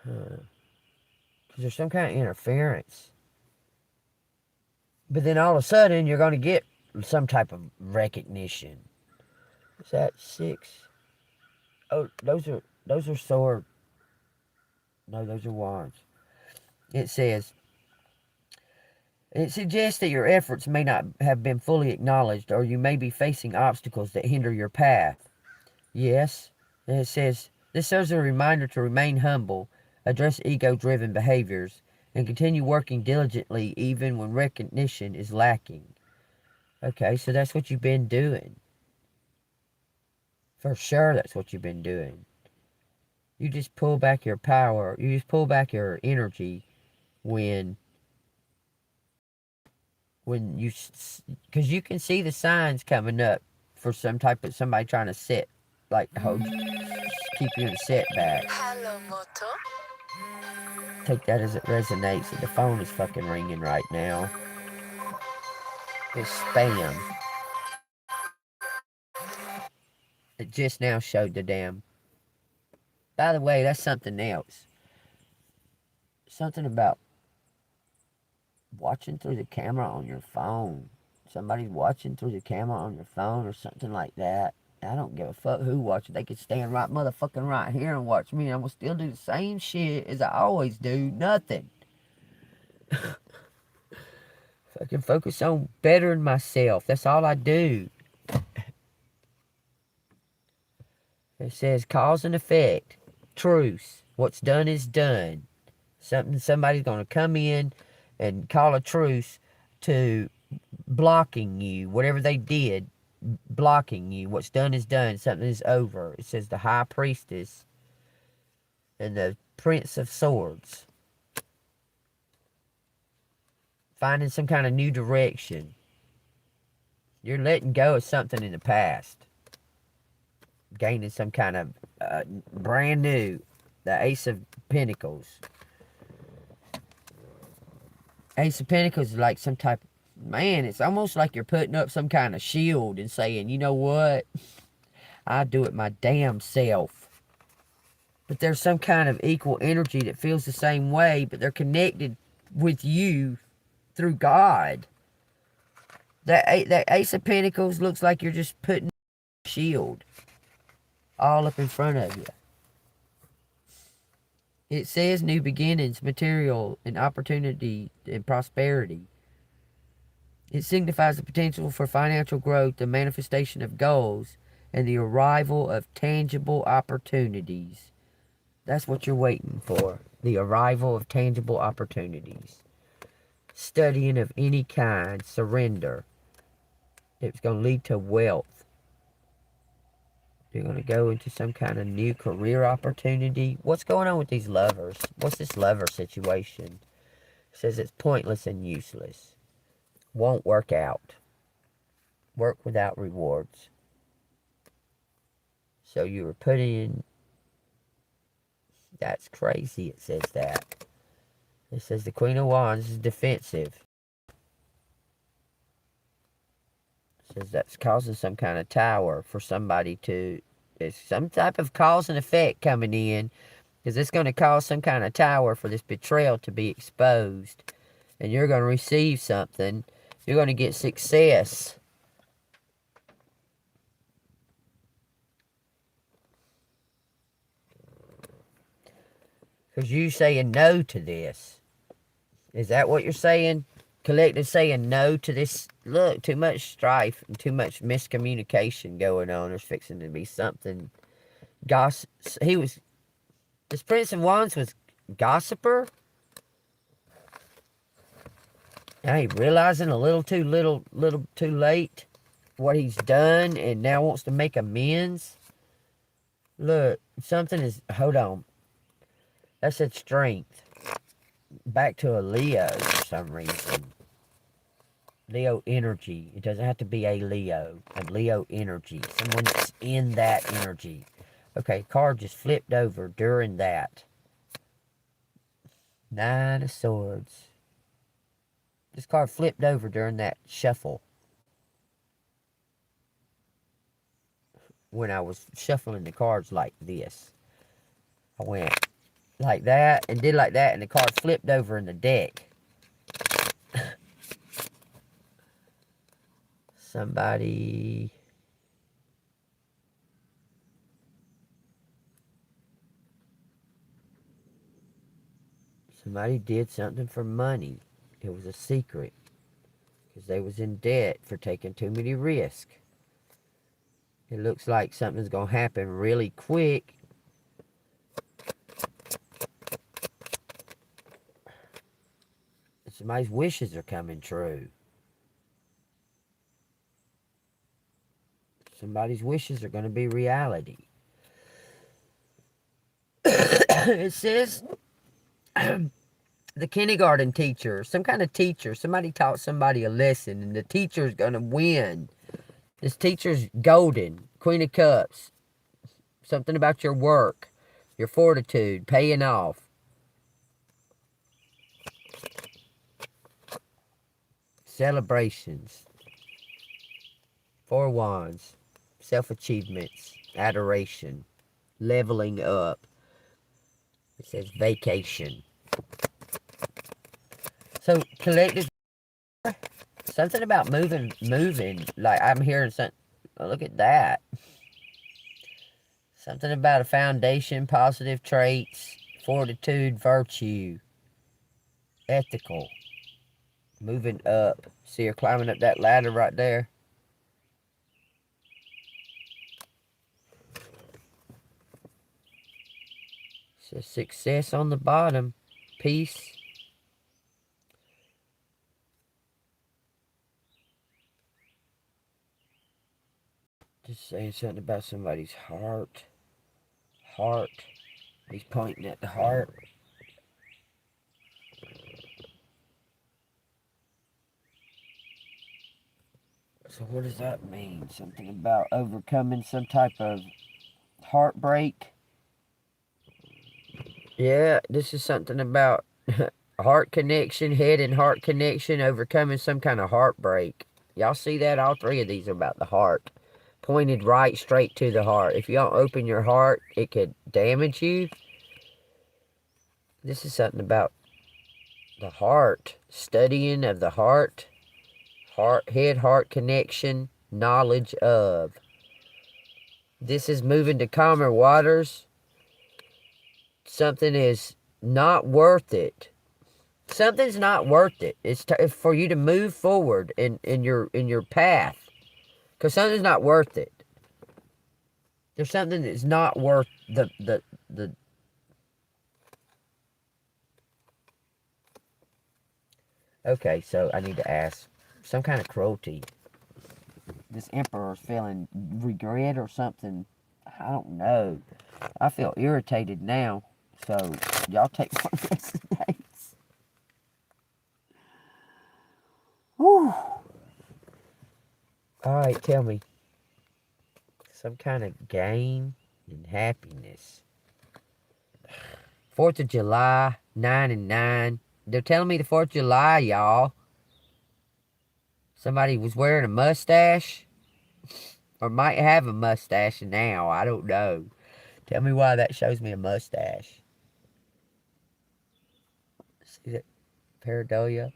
Because there's some kind of interference. But then all of a sudden, you're going to get some type of recognition. Is that 6? Oh, those are sword. No, those are wands. It says, it suggests that your efforts may not have been fully acknowledged, or you may be facing obstacles that hinder your path. Yes. And it says, this serves as a reminder to remain humble, address ego-driven behaviors, and continue working diligently even when recognition is lacking. Okay, so that's what you've been doing. For sure, that's what you've been doing. You just pull back your power. You just pull back your energy when you, because you can see the signs coming up for some type of, somebody trying to set, like, hold, keep you in a setback. Hello, Moto. Take that as it resonates. The phone is fucking ringing right now. It's spam. It just now showed the damn. By the way, that's something else. Something about watching through the camera on your phone. Somebody's watching through the camera on your phone or something like that. I don't give a fuck who watches. They could stand right motherfucking right here and watch me, and I'm gonna still do the same shit as I always do. Nothing. Fucking focus on bettering myself. That's all I do. It says cause and effect. Truce. What's done is done. Somebody's gonna come in and call a truce to blocking you. Whatever they did, blocking you. What's done is done. Something is over. It says the High Priestess and the Prince of Swords. Finding some kind of new direction. You're letting go of something in the past. Gaining some kind of brand new. The Ace of Pentacles. Ace of Pentacles is like some type of, man, it's almost like you're putting up some kind of shield and saying, you know what? I do it my damn self. But there's some kind of equal energy that feels the same way, but they're connected with you through God. That Ace of Pentacles looks like you're just putting a shield all up in front of you. It says new beginnings, material, and opportunity, and prosperity. It signifies the potential for financial growth, the manifestation of goals, and the arrival of tangible opportunities. That's what you're waiting for. The arrival of tangible opportunities. Studying of any kind, surrender. It's going to lead to wealth. You're going to go into some kind of new career opportunity. What's going on with these lovers? What's this lover situation? It says it's pointless and useless. Won't work out. Work without rewards. So you were put in. That's crazy, it says that. It says the Queen of Wands is defensive. It says that's causing some kind of tower for somebody to... There's some type of cause and effect coming in. Because it's going to cause some kind of tower for this betrayal to be exposed. And you're going to receive something. You're going to get success. Because you saying no to this. Is that what you're saying? Collective saying no to this. Look, too much strife and too much miscommunication going on. There's fixing to be something. Gossip. This Prince of Wands was gossiper. Now he realizing a little too late what he's done and now wants to make amends. Look, something is, hold on. That said strength. Back to a Leo for some reason. Leo energy. It doesn't have to be a Leo. A Leo energy. Someone that's in that energy. Okay, card just flipped over during that. Nine of Swords. This card flipped over during that shuffle. When I was shuffling the cards like this. I went like that and did like that and the card flipped over in the deck. Somebody did something for money. It was a secret because they was in debt for taking too many risks. It looks like something's going to happen really quick. Somebody's wishes are coming true. Somebody's wishes are going to be reality. It says the kindergarten teacher, some kind of teacher, somebody taught somebody a lesson and the teacher's going to win. This teacher's golden. Queen of Cups. Something about your work, your fortitude, paying off. Celebrations. Four Wands. Self-achievements. Adoration. Leveling up. It says vacation. So, collective. Something about moving. Like, I'm hearing something. Oh, look at that. Something about a foundation, positive traits, fortitude, virtue, ethical. Moving up. See her climbing up that ladder right there? Says success on the bottom. Peace. Just saying something about somebody's heart. Heart. He's pointing at the heart. So what does that mean? Something about overcoming some type of heartbreak? Yeah, this is something about heart connection, head and heart connection, overcoming some kind of heartbreak. Y'all see that? All three of these are about the heart. Pointed right straight to the heart. If you don't open your heart, it could damage you. This is something about the heart. Studying of the heart. Head-heart connection. Knowledge of. This is moving to calmer waters. Something is not worth it. Something's not worth it. It's for you to move forward in your path. Because something's not worth it. There's something that's not worth the Okay, so I need to ask. Some kind of cruelty. This emperor's feeling regret or something. I don't know. I feel irritated now. So, y'all take one of these days. Whew. Alright, tell me. Some kind of gain and happiness. 4th of July, 9 and 9. They're telling me the 4th of July, y'all. Somebody was wearing a mustache. Or might have a mustache now. I don't know. Tell me why that shows me a mustache. See that? Paranoia.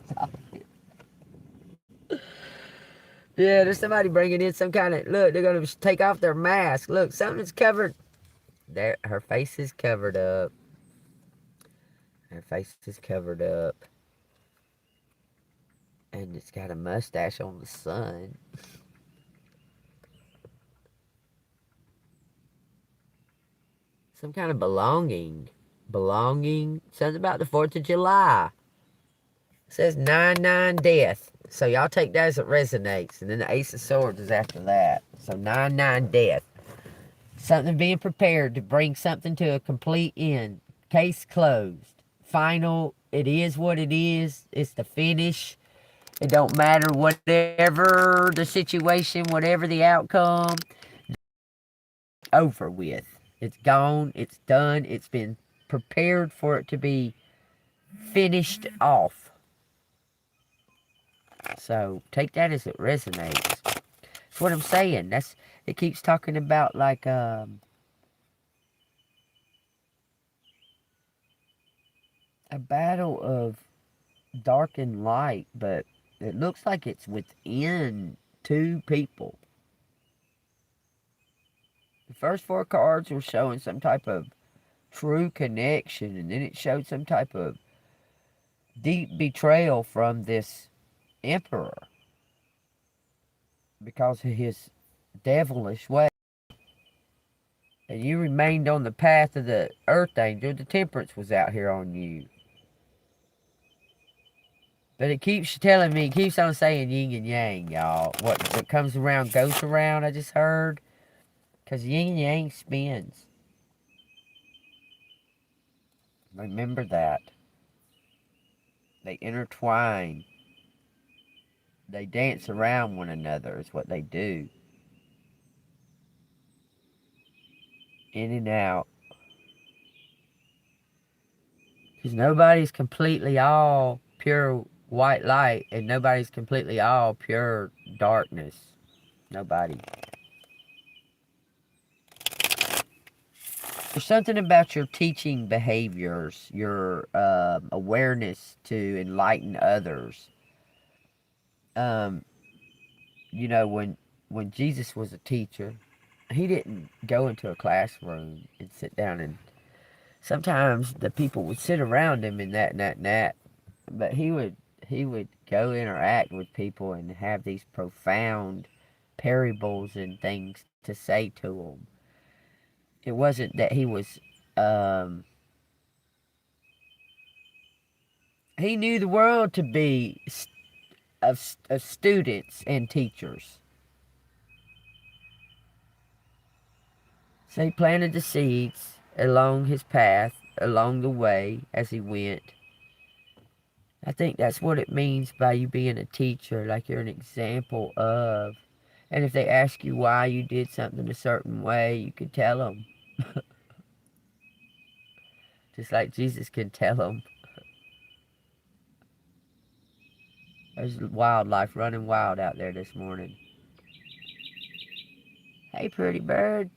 Stop it. Yeah, there's somebody bringing in some kind of, look, they're going to take off their mask. Look, something's covered. There, her face is covered up. Her face is covered up. And it's got a mustache on the sun. Some kind of belonging. Belonging. Something about the 4th of July. It says 9-9 death. So y'all take that as it resonates. And then the Ace of Swords is after that. So 9-9 death. Something being prepared to bring something to a complete end. Case closed. Final. It is what it is. It's the finish. It don't matter whatever the situation, whatever the outcome. Over with. It's gone. It's done. It's been prepared for it to be finished off. So take that as it resonates. That's what I'm saying. It keeps talking about like a battle of dark and light, but it looks like it's within two people. The first 4 cards were showing some type of true connection, and then it showed some type of deep betrayal from this emperor because of his devilish way. And you remained on the path of the earth angel. The temperance was out here on you. But it keeps telling me, it keeps on saying yin and yang, y'all. What comes around goes around, I just heard. Because yin and yang spins. Remember that. They intertwine. They dance around one another is what they do. In and out. Because nobody's completely all pure white light, and nobody's completely all pure darkness. Nobody. There's something about your teaching behaviors, your awareness to enlighten others. You know, when Jesus was a teacher, he didn't go into a classroom and sit down, and sometimes the people would sit around him and that, but he would go interact with people and have these profound parables and things to say to them. It wasn't that he was, he knew the world to be of students and teachers. So he planted the seeds along his path, along the way as he went. I think that's what it means by you being a teacher, like you're an example of. And if they ask you why you did something a certain way, you could tell them. Just like Jesus could tell them. There's wildlife running wild out there this morning. Hey, pretty bird.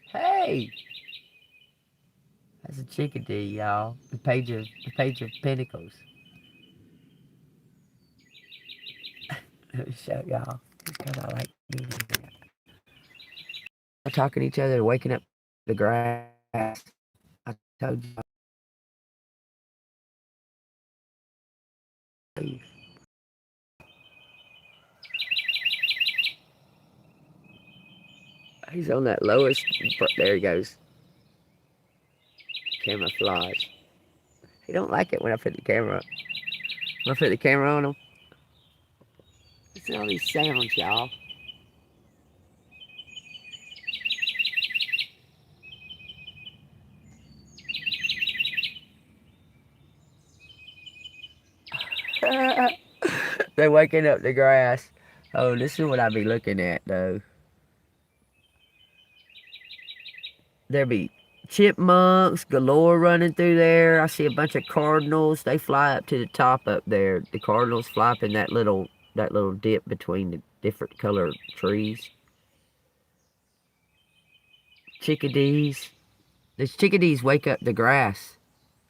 Hey. That's a chickadee, y'all. The page of Pentacles. Let me show y'all. Because I like being in there. They're talking to each other, waking up the grass. I told you. He's on that lowest. There he goes. Camera flies. He don't like it when I put the camera up. When I put the camera on him. Listen to all these sounds, y'all. They're waking up the grass. Oh, this is what I be looking at, though. There be chipmunks galore running through there. I see a bunch of cardinals. They fly up to the top up there. The cardinals fly up in that little dip between the different colored trees. Chickadees. These chickadees wake up the grass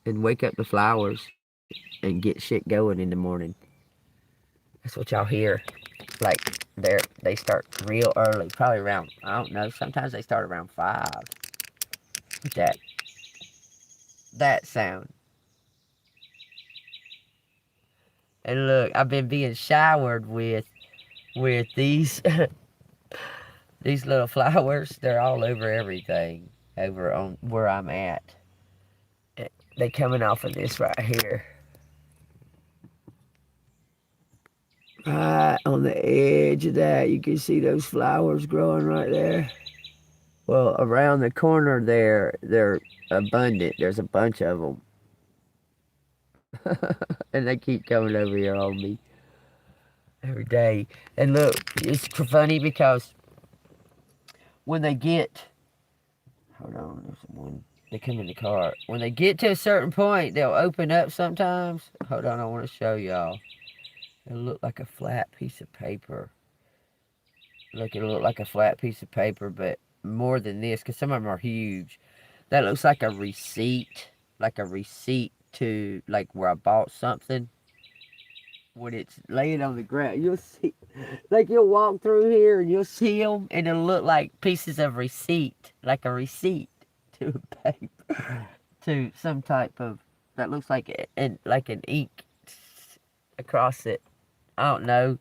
and wake up the flowers and get shit going in the morning. That's what y'all hear. Like they start real early, probably around, I don't know, sometimes they start around 5. That sound. And look, I've been being showered with these these little flowers. They're all over everything over on where I'm at. They coming off of this right here. Right on the edge of that, you can see those flowers growing right there. Well, around the corner there, they're abundant. There's a bunch of them. And they keep coming over here on me every day. And look, it's funny because when they get, hold on, there's one. They come in the car. When they get to a certain point, they'll open up sometimes. Hold on, I want to show y'all. It'll look like a flat piece of paper. Look, it'll look like a flat piece of paper, but more than this, because some of them are huge. That looks like a receipt to, like, where I bought something. When it's laying on the ground, you'll see, like, you'll walk through here and you'll see them, and it'll look like pieces of receipt, like a receipt to a paper, to some type of, that looks like an ink across it. I don't know.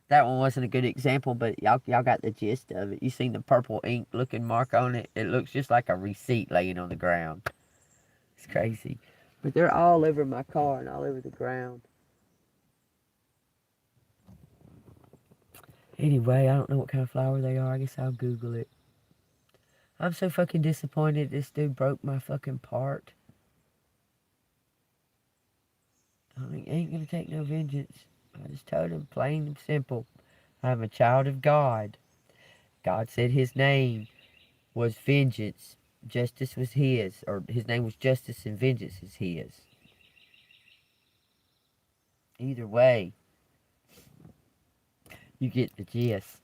That one wasn't a good example, but y'all got the gist of it. You seen the purple ink looking mark on it? It looks just like a receipt laying on the ground. It's crazy. But they're all over my car and all over the ground. Anyway, I don't know what kind of flower they are. I guess I'll Google it. I'm so fucking disappointed this dude broke my fucking part. I ain't gonna take no vengeance. I just told him, plain and simple, I'm a child of God. God said his name was vengeance. Justice was his. Or his name was justice and vengeance is his. Either way, you get the gist.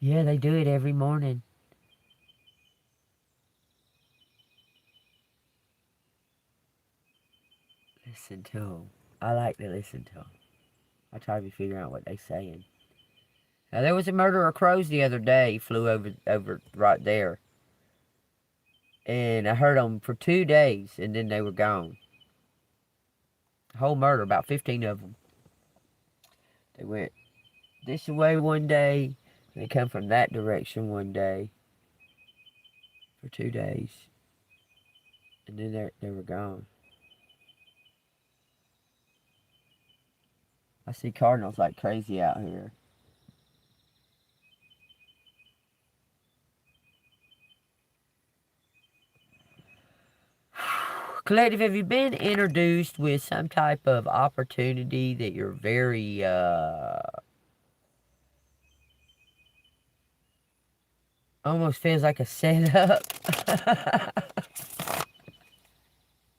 Yeah, they do it every morning. Listen to them. I like to listen to them. I try to be figuring out what they saying. Now, there was a murder of crows the other day. He flew over right there. And I heard them for 2 days, and then they were gone. Whole murder, about 15 of them. They went this way one day, and they come from that direction one day for 2 days. And then they were gone. I see cardinals like crazy out here. Collective, have you been introduced with some type of opportunity that you're very, almost feels like a setup?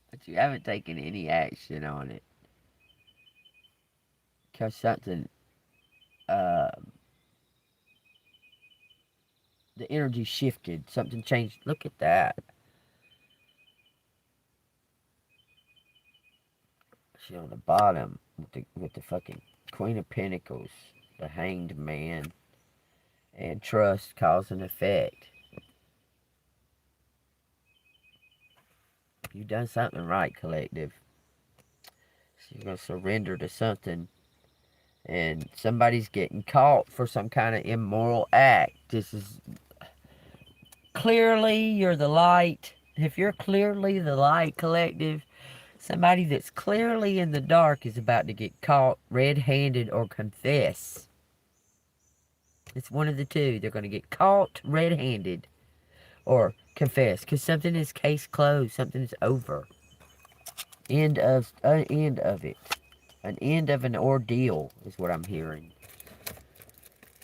But you haven't taken any action on it. Because something, the energy shifted. Something changed. Look at that. See on the bottom with the fucking Queen of Pentacles, the Hanged Man, and trust, cause and effect. You've done something right, collective. So you're gonna surrender to something, and somebody's getting caught for some kind of immoral act. This is clearly, you're the light. If you're clearly the light, collective, somebody that's clearly in the dark is about to get caught red-handed or confess. It's one of the two. They're going to get caught red-handed or confess, because something is case closed. Something is over. End of it. An end of an ordeal is what I'm hearing.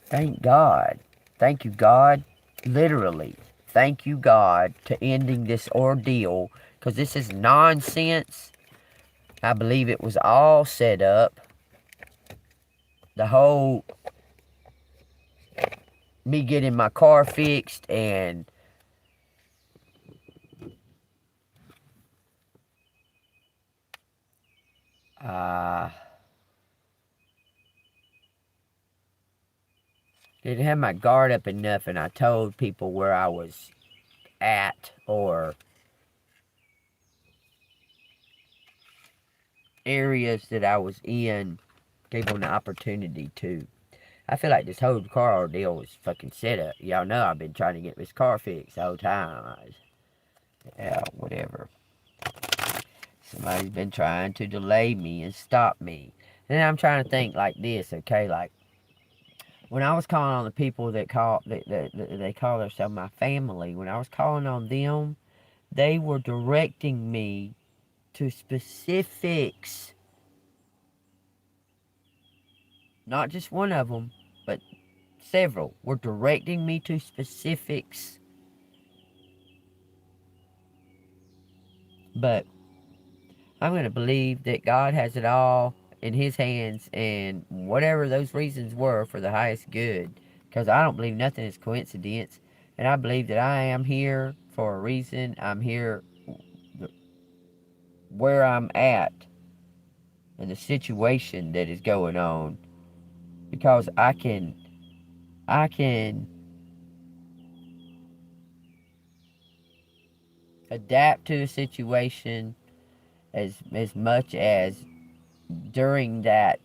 Thank God. Thank you, God. Literally. Thank you, God, to ending this ordeal, because this is nonsense. I believe it was all set up. The whole me getting my car fixed and I didn't have my guard up enough, and I told people where I was at, or areas that I was in, gave them the opportunity to. I feel like this whole car ordeal was fucking set up. Y'all know I've been trying to get this car fixed the whole time. Yeah, whatever. Somebody's been trying to delay me and stop me. And I'm trying to think like this, okay? Like, when I was calling on the people that they call themselves my family, when I was calling on them, they were directing me to specifics. Not just one of them, but several were directing me to specifics. But I'm going to believe that God has it all in His hands, and whatever those reasons were for the highest good. Because I don't believe nothing is coincidence. And I believe that I am here for a reason. I'm here where I'm at and the situation that is going on. Because I can adapt to the situation as much as during that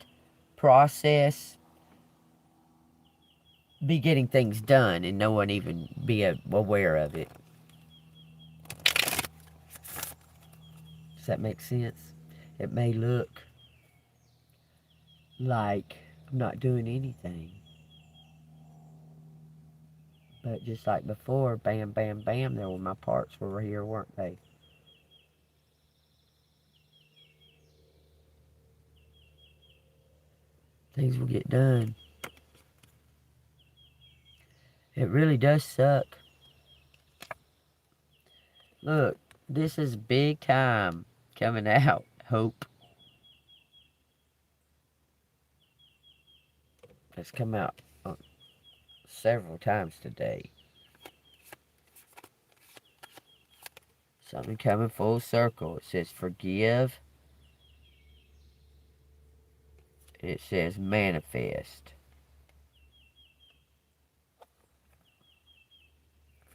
process be getting things done and no one even be aware of it. Does that make sense? It may look like I'm not doing anything, but just like before, bam, bam, bam, there were my parts were here, weren't they? Things will get done. It really does suck. Look, this is big time coming out. Hope. It's come out several times today. Something coming full circle. It says forgive. It says manifest.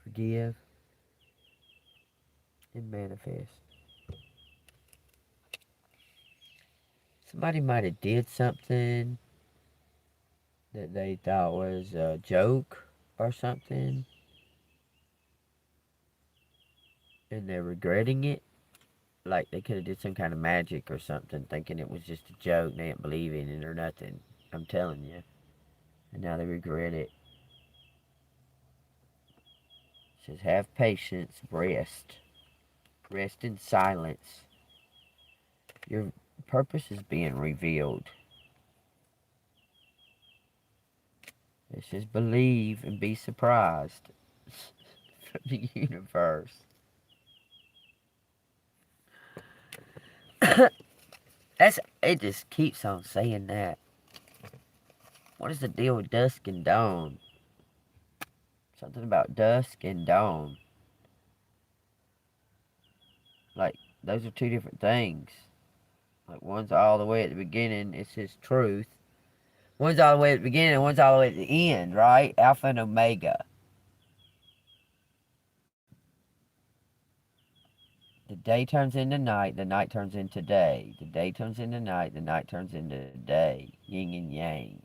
Forgive and manifest. Somebody might have did something that they thought was a joke or something, and they're regretting it. Like they could have did some kind of magic or something, thinking it was just a joke and they didn't believe in it or nothing. I'm telling you. And now they regret it. It says, have patience, rest. Rest in silence. Your purpose is being revealed. It says, believe and be surprised from the universe. It just keeps on saying that. What is the deal with dusk and dawn? Something about dusk and dawn. Like, those are two different things. Like, one's all the way at the beginning, it says truth. One's all the way at the beginning and one's all the way at the end, right? Alpha and Omega. The day turns into night, the night turns into day. The day turns into night, the night turns into day. Yin and yang.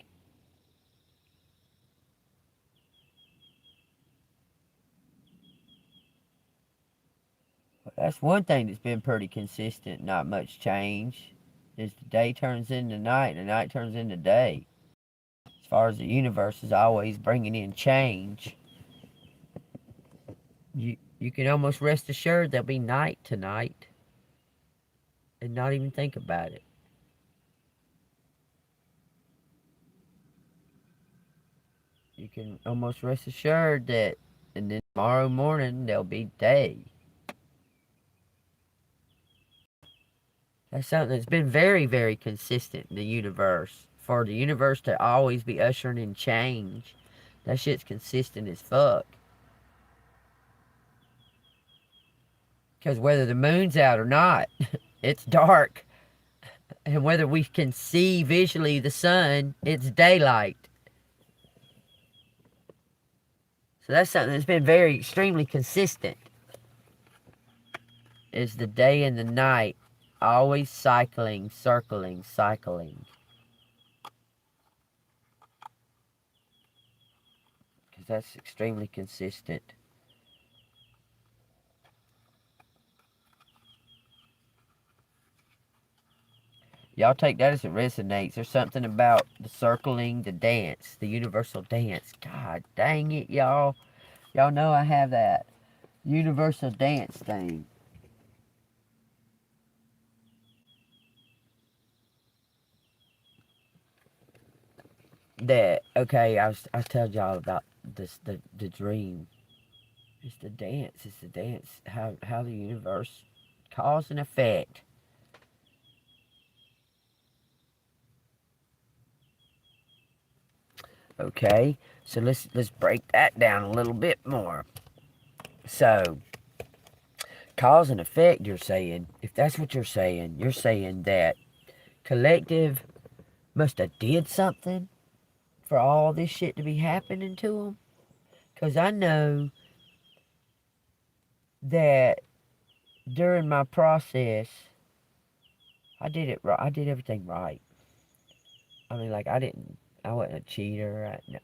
That's one thing that's been pretty consistent, not much change. Is the day turns into night and the night turns into day. As far as the universe is always bringing in change, you can almost rest assured there'll be night tonight and not even think about it. You can almost rest assured that, and then tomorrow morning there'll be day. That's something that's been very, very consistent in the universe. For the universe to always be ushering in change, that shit's consistent as fuck. Because whether the moon's out or not, it's dark. And whether we can see visually the sun, it's daylight. So that's something that's been very extremely consistent. Is the day and the night always cycling, circling, cycling. Because that's extremely consistent. Y'all take that as it resonates. There's something about the circling, the dance, the universal dance. God dang it, y'all. Y'all know I have that universal dance thing. That, okay, I told y'all about this, the dream. It's the dance. It's the dance. How the universe cause and effect. Okay, so let's break that down a little bit more. So, cause and effect, you're saying, if that's what you're saying that collective must have did something for all this shit to be happening to them. Because I know that during my process, I did it right. I did everything right. I mean, like, I wasn't a cheater. No.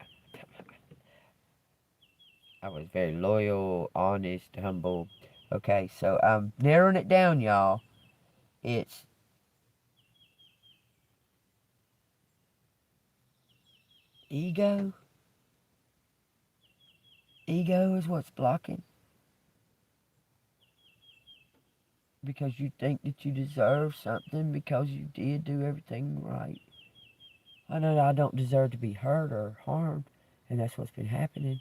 I was very loyal, honest, humble. Okay, so I'm narrowing it down, y'all. It's ego. Ego is what's blocking. Because you think that you deserve something because you did do everything right. I know that I don't deserve to be hurt or harmed, and that's what's been happening.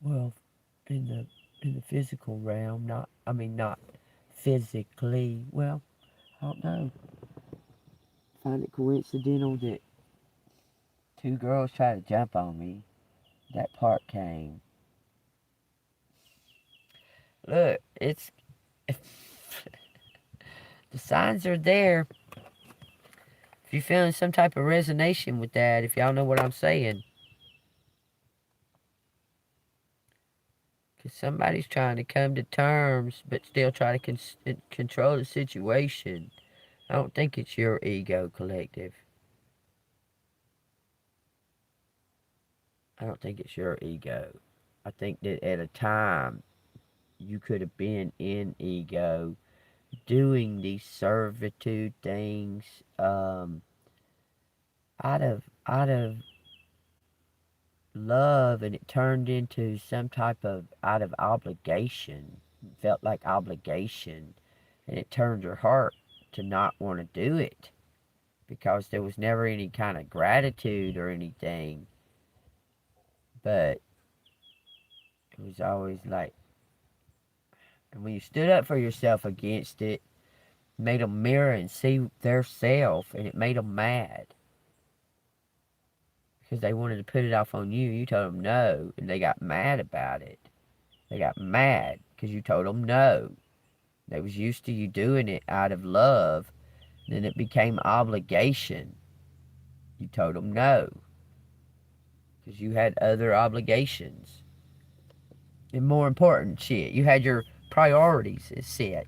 Well, in the physical realm, not physically. Well, I don't know. I find it coincidental that two girls tried to jump on me. That part came. Look, it's the signs are there. If you're feeling some type of resonance with that, if y'all know what I'm saying, because somebody's trying to come to terms, but still try to control the situation. I don't think it's your ego, collective. I don't think it's your ego. I think that at a time you could have been in ego doing these servitude things out of love, and it turned into some type of out of obligation. It felt like obligation, and it turned your heart to not want to do it because there was never any kind of gratitude or anything, but it was always like, and when you stood up for yourself against it, made them mirror and see their self, and it made them mad because they wanted to put it off on you. You told them no, and they got mad about it. They got mad because you told them no. They was used to you doing it out of love. Then it became obligation. You told them no because you had other obligations and more important shit. You had your priorities set.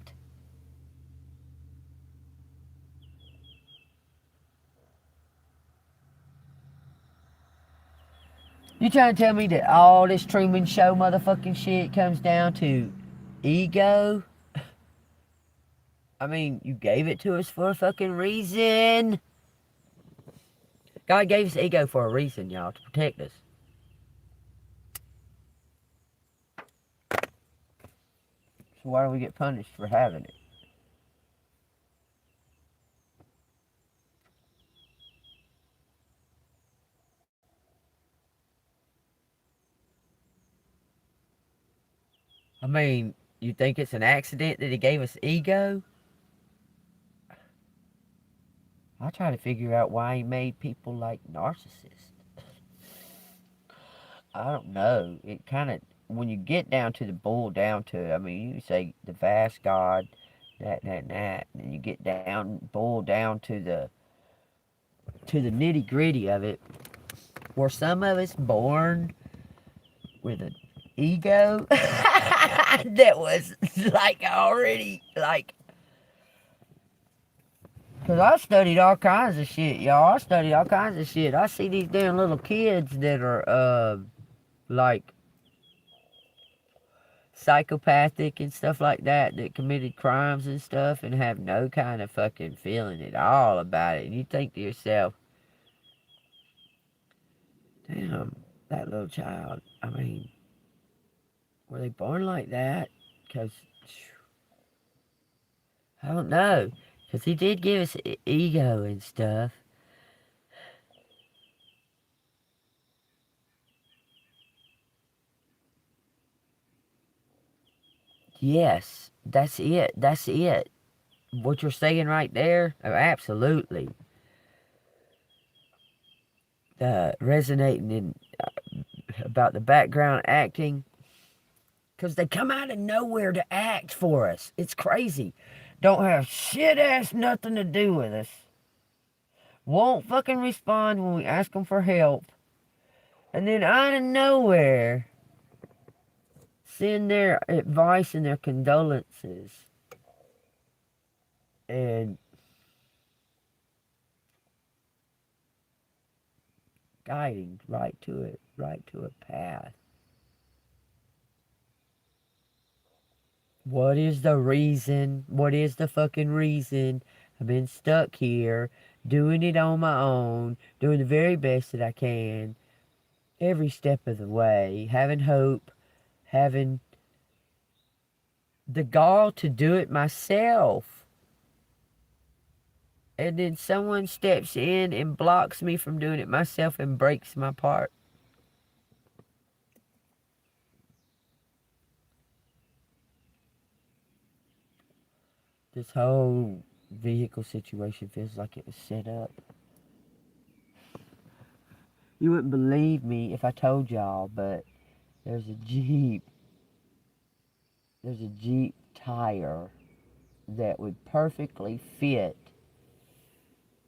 You trying to tell me that all this Truman Show motherfucking shit comes down to ego? I mean, you gave it to us for a fucking reason. God gave us ego for a reason, y'all, to protect us. So why do we get punished for having it? I mean, you think it's an accident that he gave us ego? I try to figure out why he made people like narcissists. I don't know. It kind of, when you get down to the boil down to it, I mean, you say the vast God, that. And you get down, boil down to the nitty gritty of it. Were some of us born with an ego that was like already like? Because I studied all kinds of shit, y'all. I studied all kinds of shit. I see these damn little kids that are, like, psychopathic and stuff like that, that committed crimes and stuff and have no kind of fucking feeling at all about it. And you think to yourself, damn, that little child, I mean, were they born like that? Because, I don't know. Because he did give us ego and stuff. Yes, that's it. That's it. What you're saying right there, oh, absolutely. Resonating in about the background acting, because they come out of nowhere to act for us. It's crazy. Don't have shit ass nothing to do with us. Won't fucking respond when we ask them for help. And then out of nowhere, send their advice and their condolences. And guiding right to it, right to a path. What is the reason? What is the fucking reason? I've been stuck here, doing it on my own, doing the very best that I can, every step of the way, having hope, having the gall to do it myself. And then someone steps in and blocks me from doing it myself and breaks my part. This whole vehicle situation feels like it was set up. You wouldn't believe me if I told y'all, but there's a Jeep tire that would perfectly fit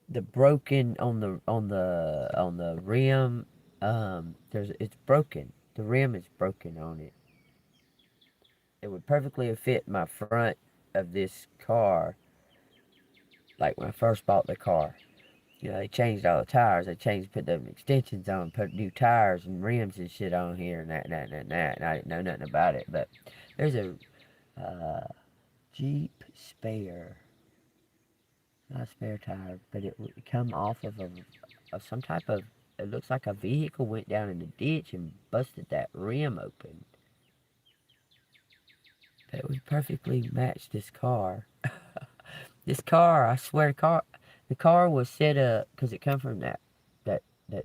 the broken on the rim. It's broken. The rim is broken on it. It would perfectly fit my front of this car, like when I first bought the car. You know, they changed all the tires. They put them extensions on, put new tires and rims and shit on here, and that. And I didn't know nothing about it, but there's a Jeep spare, not a spare tire, but it would come off of some type of. It looks like a vehicle went down in the ditch and busted that rim open. That would perfectly match this car. This car, I swear, the car was set up because it come from that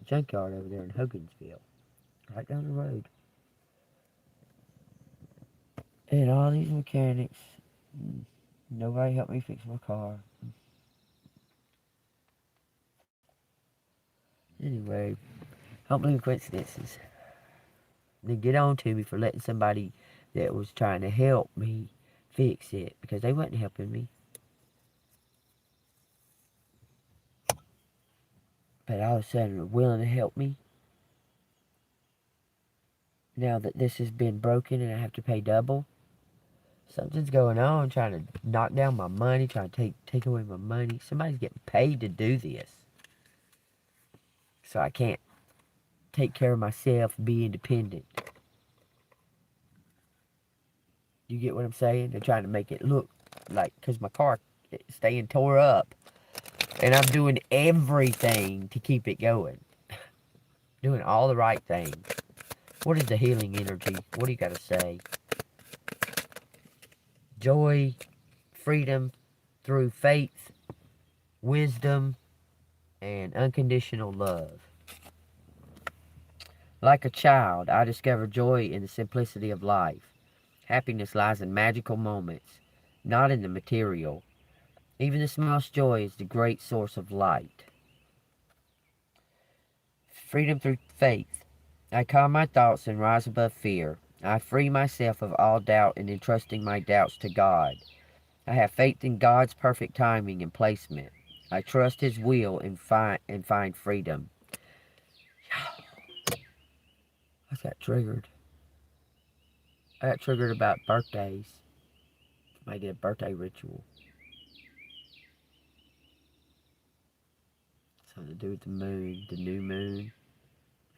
junkyard over there in Hogansville, right down the road. And all these mechanics, nobody helped me fix my car. Anyway, don't believe in coincidences. They get on to me for letting somebody that was trying to help me fix it, because they wasn't helping me. But all of a sudden are willing to help me. Now that this has been broken and I have to pay double. Something's going on, trying to knock down my money, trying to take away my money. Somebody's getting paid to do this. So I can't take care of myself, be independent. You get what I'm saying? They're trying to make it look like, because my car is staying tore up. And I'm doing everything to keep it going. Doing all the right things. What is the healing energy? What do you got to say? Joy, freedom through faith, wisdom, and unconditional love. Like a child, I discover joy in the simplicity of life. Happiness lies in magical moments, not in the material. Even the smallest joy is the great source of light. Freedom through faith. I calm my thoughts and rise above fear. I free myself of all doubt and entrusting my doubts to God. I have faith in God's perfect timing and placement. I trust His will and find freedom. I got triggered. I got triggered about birthdays. Somebody did a birthday ritual. Something to do with the moon, the new moon.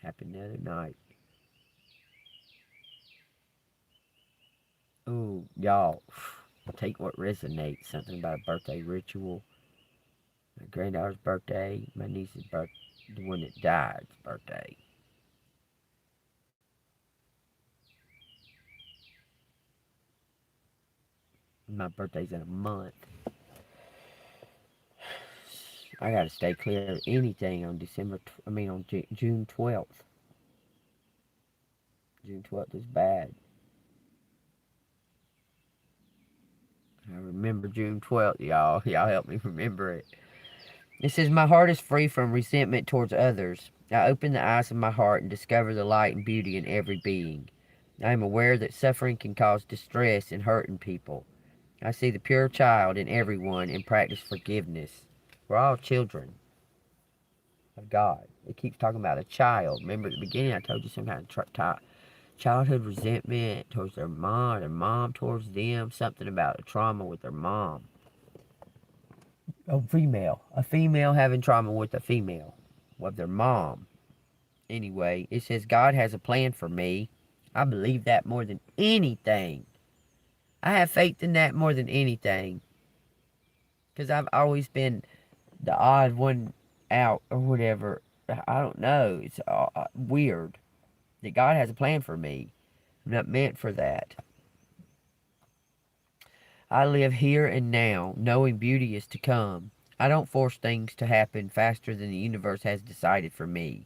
Happened the other night. Ooh, y'all. Take what resonates. Something about a birthday ritual. My granddaughter's birthday. My niece's birthday. The one that died's birthday. My birthday's in a month. I gotta stay clear of anything on June 12th. June 12th is bad. I remember June 12th, y'all. Y'all help me remember it. It says, my heart is free from resentment towards others. I open the eyes of my heart and discover the light and beauty in every being. I am aware that suffering can cause distress and hurt in people. I see the pure child in everyone and practice forgiveness. We're all children of God. It keeps talking about a child. Remember at the beginning I told you some kind of childhood resentment towards their mom towards them, something about a trauma with their mom. A female having trauma with a female, with their mom. Anyway, it says God has a plan for me. I believe that more than anything. I have faith in that more than anything. Because I've always been the odd one out or whatever. I don't know. It's weird that God has a plan for me. I'm not meant for that. I live here and now, knowing beauty is to come. I don't force things to happen faster than the universe has decided for me.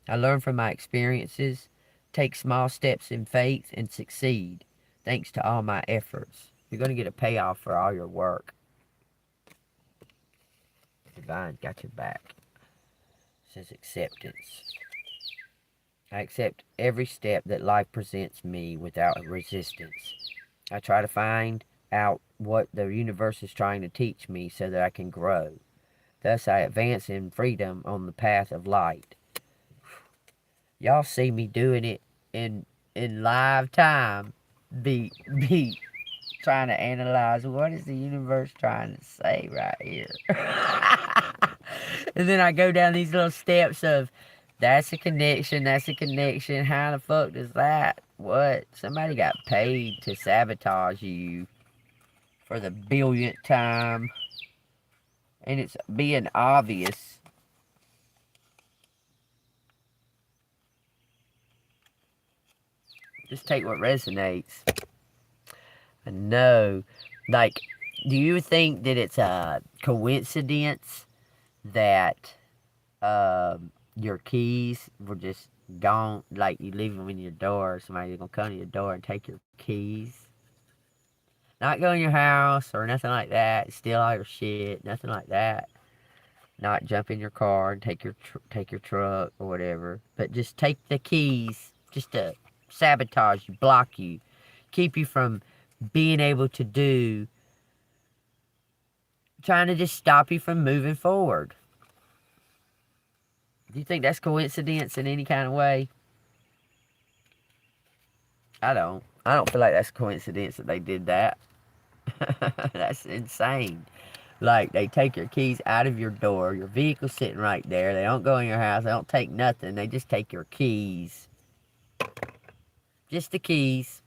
I learn from my experiences, take small steps in faith, and succeed, thanks to all my efforts. You're going to get a payoff for all your work. Divine got your back. It says acceptance. I accept every step that life presents me without resistance. I try to find out what the universe is trying to teach me so that I can grow. Thus I advance in freedom on the path of light. Y'all see me doing it in live time. Be trying to analyze what is the universe trying to say right here. And then I go down these little steps of that's a connection, how the fuck does that? What? Somebody got paid to sabotage you for the billionth time. And it's being obvious. Just take what resonates. I know. Like, do you think that it's a coincidence that your keys were just gone? Like, you leave them in your door, somebody's gonna come to your door and take your keys? Not go in your house or nothing like that, steal all your shit, nothing like that. Not jump in your car and take your truck or whatever. But just take the keys just to sabotage you, block you, keep you from being able to do, trying to just stop you from moving forward. Do you think that's coincidence in any kind of way? I don't feel like that's a coincidence that they did that. That's insane. Like, they take your keys out of your door, your vehicle's sitting right there, they don't go in your house, they don't take nothing, they just take your keys. Just the keys.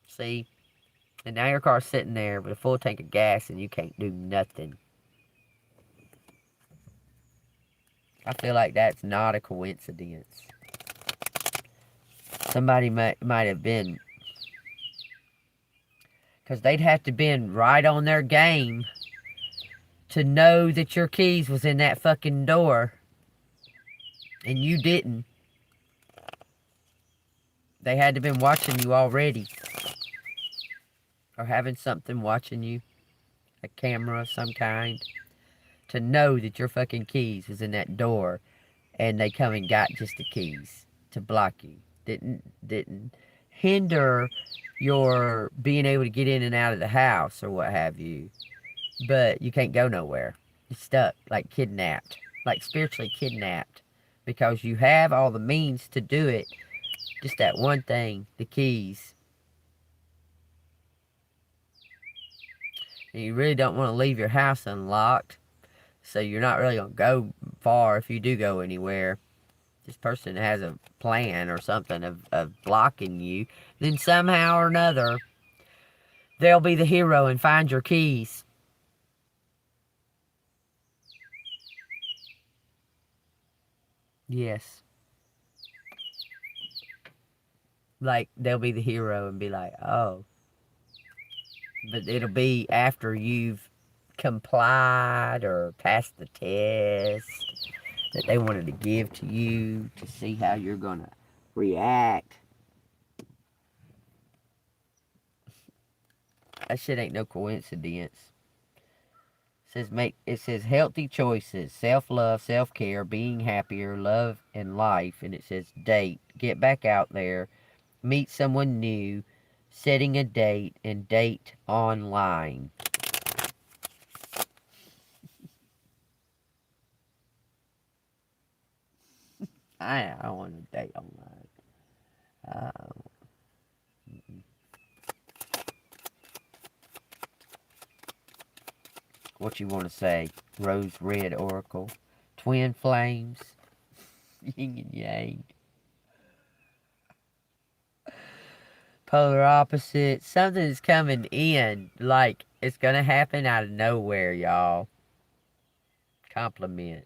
See? And now your car's sitting there with a full tank of gas and you can't do nothing. I feel like that's not a coincidence. Somebody might have been, because they'd have to been right on their game to know that your keys was in that fucking door. And you didn't. They had to been watching you already. Or having something watching you. A camera of some kind. To know that your fucking keys was in that door. And they come and got just the keys. To block you. Didn't hinder your being able to get in and out of the house or what have you, but you can't go nowhere. You're stuck, like kidnapped, like spiritually kidnapped, because you have all the means to do it. Just that one thing, the keys. And you really don't want to leave your house unlocked, so you're not really going to go far if you do go anywhere. This person has a plan or something of blocking you. Then somehow or another, they'll be the hero and find your keys. Yes. Like, they'll be the hero and be like, oh. But it'll be after you've complied or passed the test that they wanted to give to you to see how you're going to react. That shit ain't no coincidence. It says healthy choices, self-love, self-care, being happier, love and life, and it says date, get back out there, meet someone new, setting a date, and date online. I don't want to date online. What you want to say? Rose red oracle, twin flames, yin and yang, polar opposites. Something's coming in, like it's gonna happen out of nowhere, y'all. Compliment,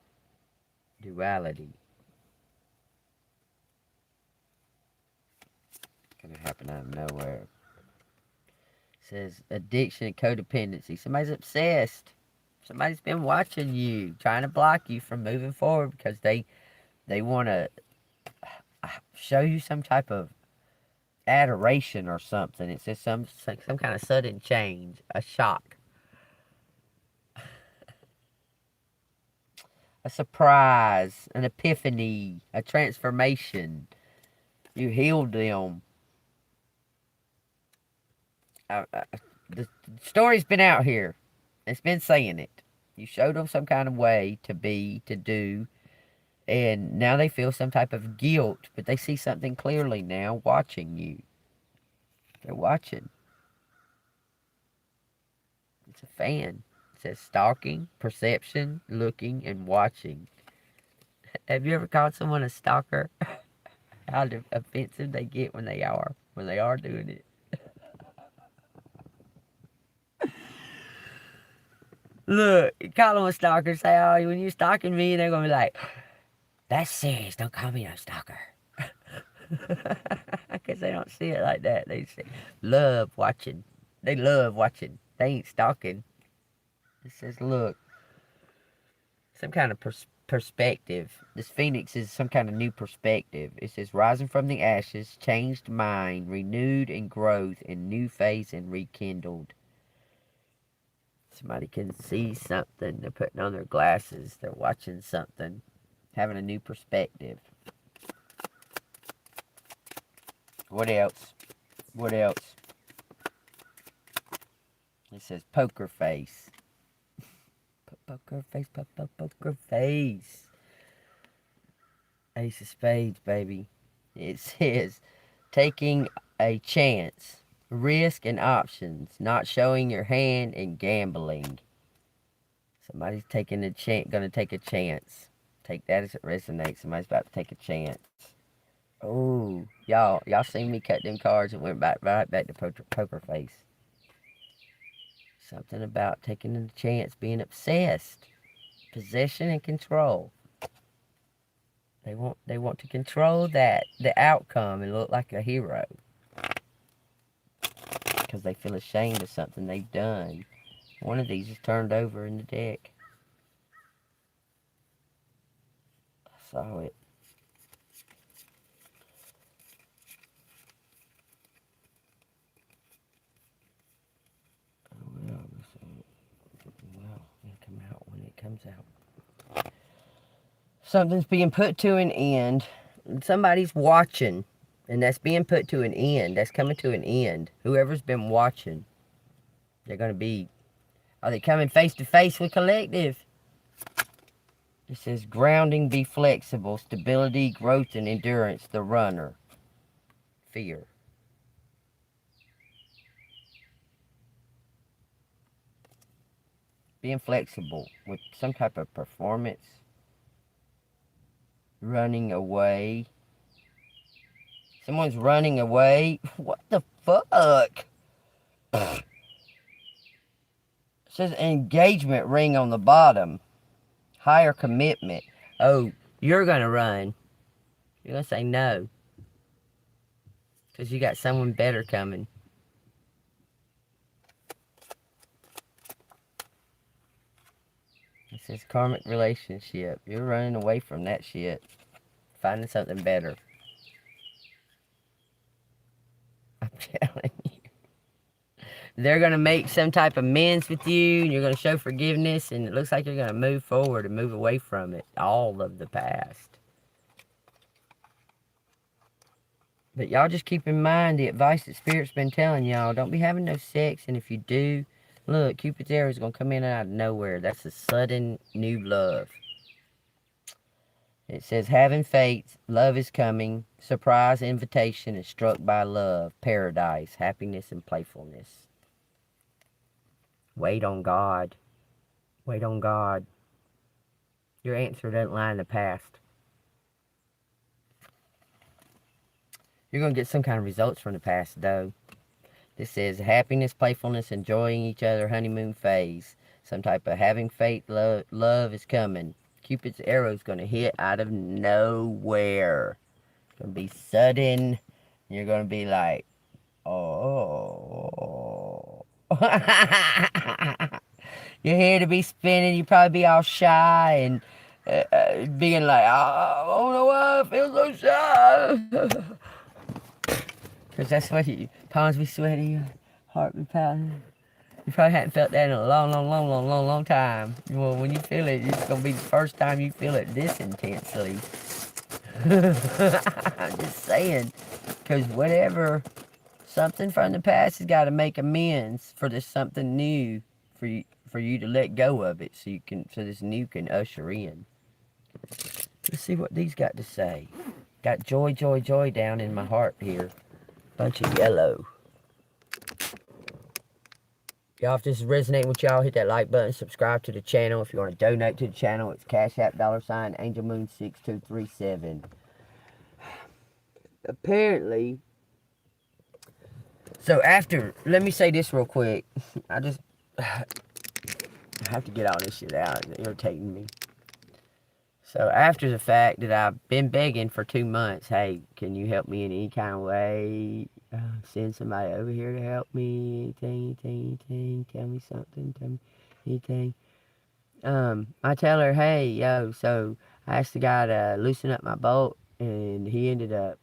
duality. Gonna happen out of nowhere. Says addiction and codependency. Somebody's obsessed. Somebody's been watching you, trying to block you from moving forward because they want to show you some type of adoration or something. It says some kind of sudden change, a shock, a surprise, an epiphany, a transformation. You healed them. The story's been out here. It's been saying it. You showed them some kind of way to be, to do, and now they feel some type of guilt, but they see something clearly now watching you. They're watching. It's a fan. It says stalking, perception, looking, and watching. Have you ever called someone a stalker? How offensive they get when they are doing it. Look, call them a stalker. Say, oh, when you're stalking me, and they're going to be like, that's serious. Don't call me a stalker. Because they don't see it like that. They say, love watching. They love watching. They ain't stalking. It says, look, some kind of perspective. This phoenix is some kind of new perspective. It says, rising from the ashes, changed mind, renewed in growth, in new phase and rekindled. Somebody can see something. They're putting on their glasses. They're watching something. Having a new perspective. What else? What else? It says poker face. Poker face, poker face. Ace of spades, baby. It says taking a chance. Risk and options. Not showing your hand and gambling. Somebody's taking a chance. Gonna take a chance. Take that as it resonates. Somebody's about to take a chance. Oh, y'all seen me cut them cards and went right back to poker face. Something about taking a chance, being obsessed, possession and control. They want to control the outcome and look like a hero because they feel ashamed of something they've done. One of these is turned over in the deck. I saw it. Well, it'll come out when it comes out. Something's being put to an end. Somebody's watching. And that's being put to an end. That's coming to an end. Whoever's been watching, they're going to be, are they coming face to face with collective? It says grounding, be flexible, stability, growth, and endurance, the runner. Fear. Being flexible with some type of performance. Running away. Someone's running away. What the fuck? It says engagement ring on the bottom. Higher commitment. Oh, you're going to run. You're going to say no. Because you got someone better coming. It says karmic relationship. You're running away from that shit. Finding something better. I'm telling you. They're going to make some type of amends with you, and you're going to show forgiveness, and it looks like you're going to move forward and move away from it. All of the past. But y'all just keep in mind the advice that Spirit's been telling y'all. Don't be having no sex, and if you do, look, Cupid's arrow is going to come in out of nowhere. That's a sudden new love. It says, having faith, love is coming, surprise invitation is struck by love, paradise, happiness, and playfulness. Wait on God. Wait on God. Your answer doesn't lie in the past. You're going to get some kind of results from the past, though. This says happiness, playfulness, enjoying each other, honeymoon phase. Some type of having faith, love is coming. Cupid's arrow is going to hit out of nowhere. It's going to be sudden. You're going to be like, oh. Your hair to be spinning. You probably be all shy and being like, oh, I don't know why I feel so shy. Because that's what palms be sweaty, heart be pounding. You probably hadn't felt that in a long time. Well, when you feel it, it's going to be the first time you feel it this intensely. I'm just saying. Because whatever, something from the past has got to make amends for this something new for you to let go of it so this new can usher in. Let's see what these got to say. Got joy, joy, joy down in my heart here. Bunch of yellow. Y'all, if this is resonating with y'all, hit that like button, subscribe to the channel. If you want to donate to the channel, it's Cash App $, ANGELMOON6237. Apparently, so after, let me say this real quick. I have to get all this shit out. It's irritating me. So after the fact that I've been begging for 2 months, hey, can you help me in any kind of way? Send somebody over here to help me. Anything. Tell me something. Tell me anything. I tell her, hey, yo, so I asked the guy to loosen up my bolt, and he ended up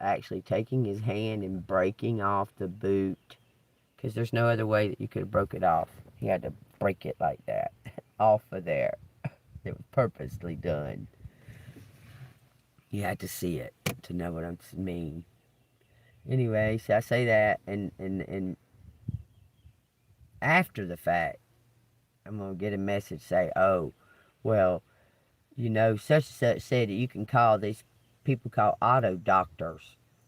actually taking his hand and breaking off the boot. Because there's no other way that you could have broke it off. He had to break it like that. Off of there. It was purposely done. You had to see it to know what I mean. Anyway, so I say that, and after the fact, I'm going to get a message say, oh, well, you know, such and such said that you can call these people called auto doctors,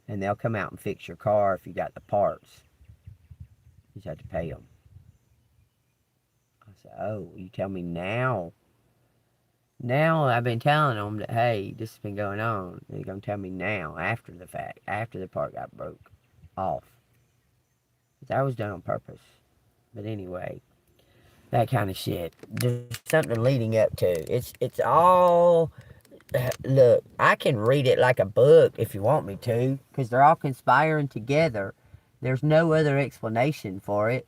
and they'll come out and fix your car if you got the parts. You just have to pay them. I said, oh, you tell me now? Now I've been telling them that, hey, this has been going on. They're going to tell me now, after the fact, after the part got broke off. That was done on purpose. But anyway, that kind of shit. There's something leading up to. It's all, look, I can read it like a book if you want me to, because they're all conspiring together. There's no other explanation for it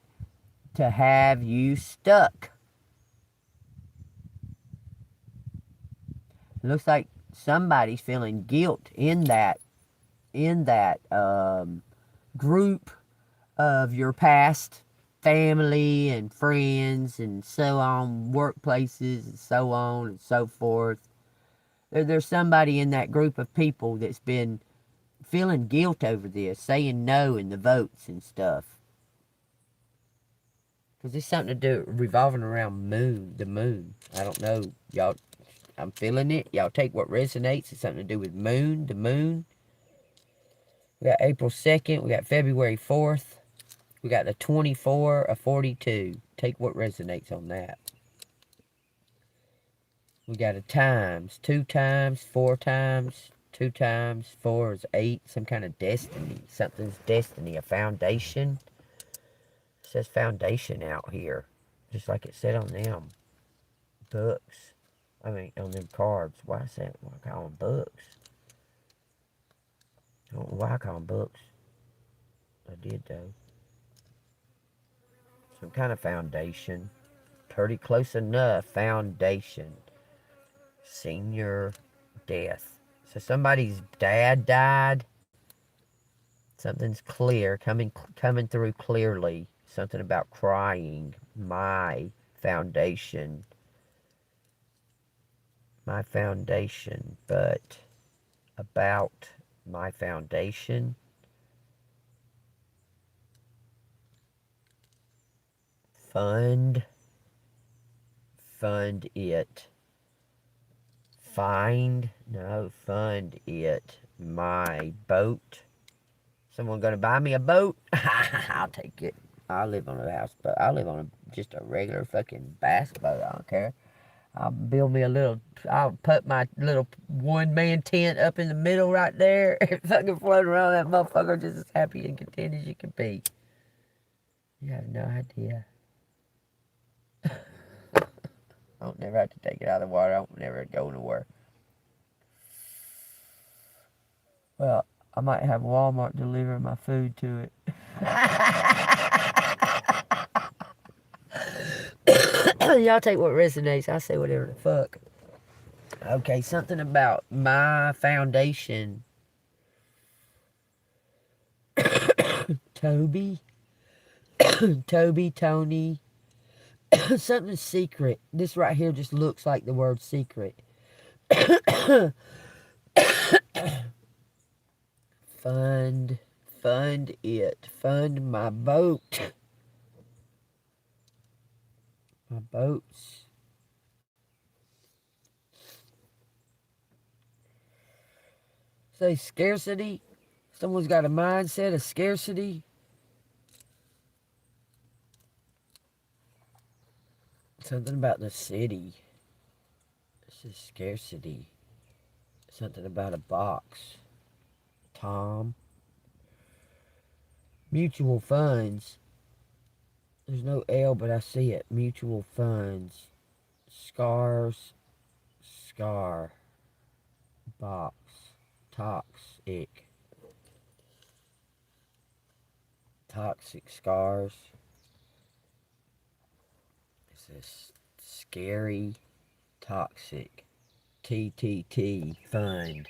to have you stuck. It looks like somebody's feeling guilt in that group of your past family and friends and so on, workplaces and so on and so forth. There's somebody in that group of people that's been feeling guilt over this, saying no in the votes and stuff. Because it's something to do revolving around the moon. I don't know, y'all. I'm feeling it. Y'all take what resonates. It's something to do with the moon. We got April 2nd. We got February 4th. We got the 24 of 42. Take what resonates on that. We got a times, 2 times, 4 times, 2 times, 4 is 8. Some kind of destiny. Something's destiny. A foundation. It says foundation out here. Just like it said on them books. I mean, on them cards. Why is that? Why I call them books? I don't know why I call them books. I did, though. Some kind of foundation. Pretty close enough. Foundation. Senior death. So somebody's dad died. Something's clear. Coming through clearly. Something about crying. My foundation. My foundation. But about my foundation. Fund it. Find, no, fund it. My boat. Someone gonna buy me a boat? I'll take it. I live on a houseboat. I live on just a regular fucking bass boat. I don't care. I'll build me a little, I'll put my little one-man tent up in the middle right there and fucking float around that motherfucker just as happy and content as you can be. You have no idea. I don't never have to take it out of the water. I don't never go nowhere. Well, I might have Walmart deliver my food to it. Y'all take what resonates. I say whatever the fuck. Okay, something about my foundation. Toby, Tony. Something secret. This right here just looks like the word secret. Fund it. Fund my boat. My boats. Say scarcity. Someone's got a mindset of scarcity. Something about the city. This is scarcity. Something about a box. Tom. Mutual funds. There's no L, but I see it. Mutual funds. Scars. Scar. Box. Toxic. Toxic scars. This is scary. Toxic. TTT fund.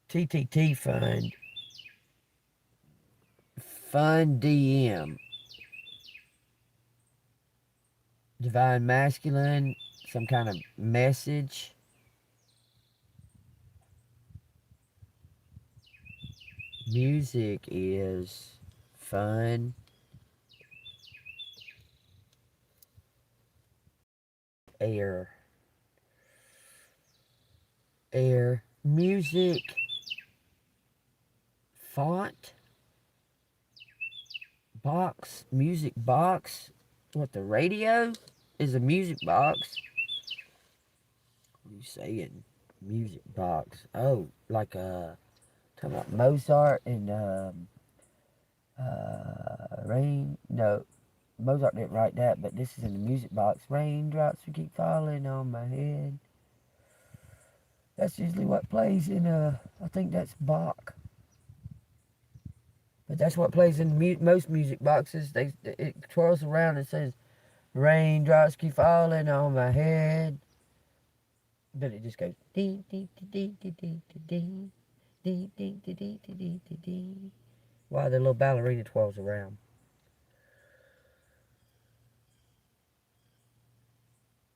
TTT fund. Fun DM. Divine masculine. Some kind of message. Music is fun. Air. Music. Font. Box. Music box. What, the radio is a music box? What are you saying? Music box. Oh, like talking about Mozart and rain. No, Mozart didn't write that, but this is in the music box. Raindrops will keep falling on my head. That's usually what plays in I think that's Bach. But that's what plays in most music boxes. It twirls around and says, raindrops keep falling on my head. But it just goes dee dee dee dee dee dee dee dee dee dee dee dee dee while the little ballerina twirls around.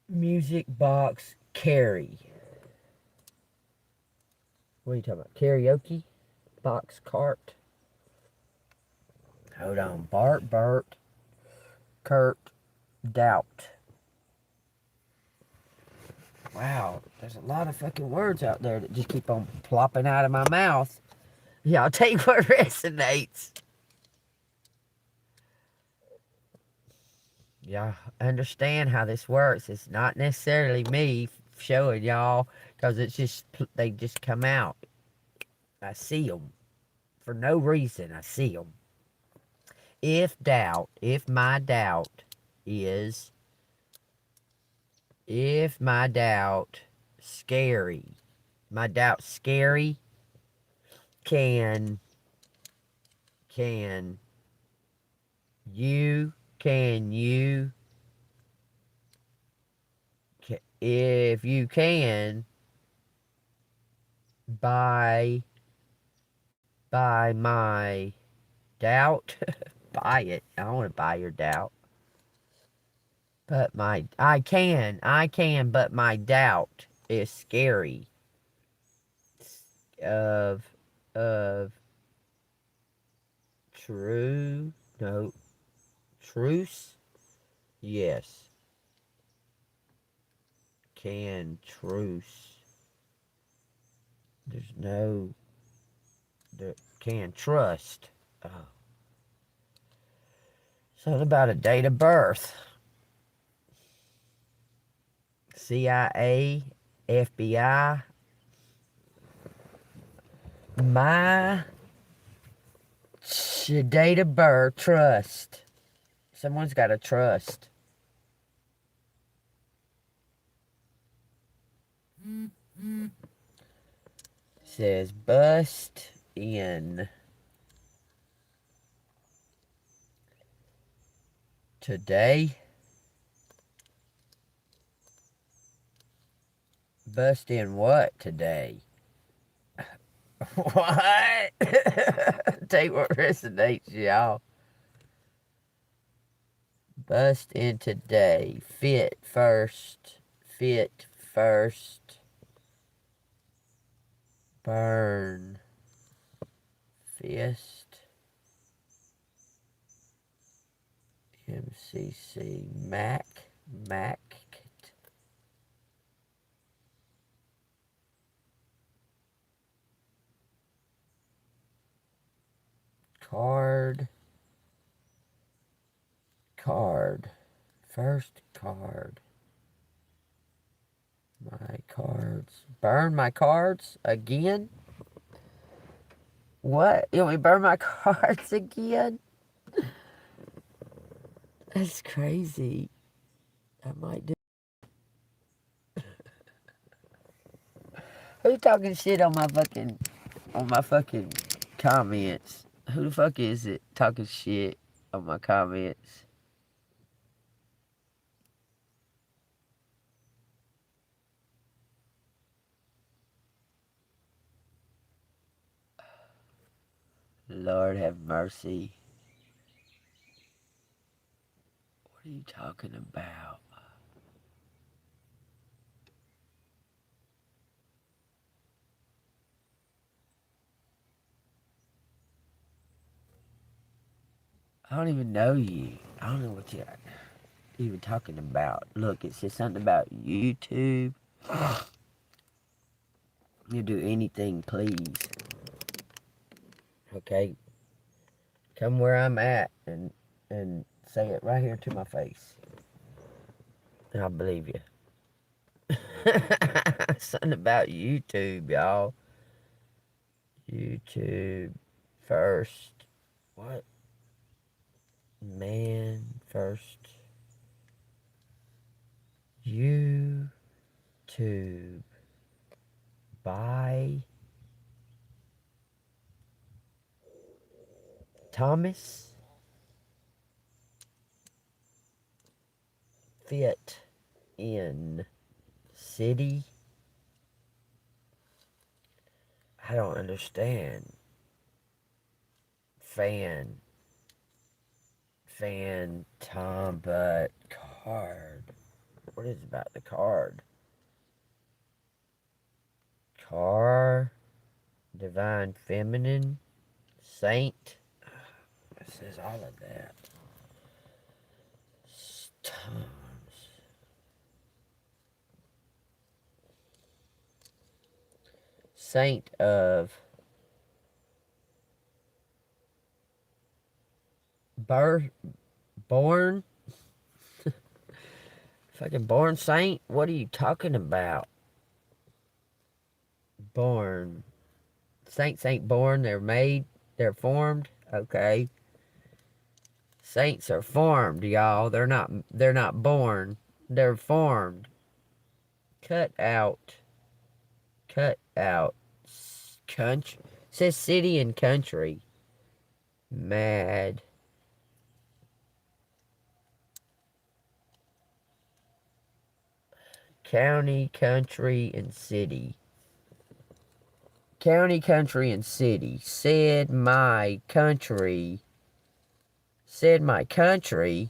Music box carry. What are you talking about? Karaoke? Box cart? Hold on. Bart, Bert, Kurt, doubt. Wow, there's a lot of fucking words out there that just keep on plopping out of my mouth. Y'all take what resonates. Y'all understand how this works. It's not necessarily me showing y'all, because it's just, they just come out. I see them. For no reason, I see them. If my doubt is, if my doubt scary, my doubt scary, can you, if you can, buy my doubt, buy it. I don't want to buy your doubt. But I can, but my doubt is scary. Of true, no, truce, yes. Can truce. There's no, can trust. Oh. Something about a date of birth. CIA, FBI. My date of birth, trust. Someone's got to trust. Says bust in today. Bust in what today? What? Take what resonates, y'all. Bust in today. Fit first. Burn. Fist. MCC. Mac. Card. First card. My cards. Burn my cards again? What? You want me to burn my cards again? That's crazy. I might do. Who's talking shit on my fucking comments? Who the fuck is it talking shit on my comments? Lord have mercy. What are you talking about? I don't even know you. I don't know what you're even talking about. Look, it says something about YouTube. You do anything, please. Okay? Come where I'm at and say it right here to my face. And I'll believe you. Something about YouTube, y'all. YouTube first. What? Man first. YouTube. By Thomas. Fit in city. I don't understand. Tom, but card. What is about the card? Car. divine feminine, saint. It says all of that. Times. Saint of birth, born, fucking born saint. What are you talking about? Born. Saints ain't born, they're made, they're formed. Okay. Saints are formed, y'all. They're not born. They're formed. Cut out. Cut out. Country. It says city and country. Mad. County, country, and city. County, country, and city. Said my country. Said my country.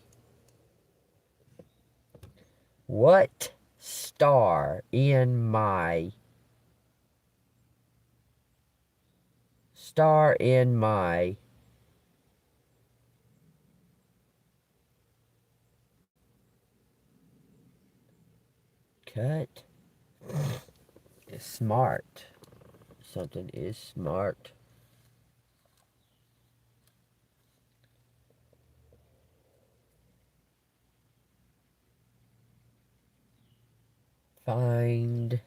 What star in my cut is smart. Something is smart. Find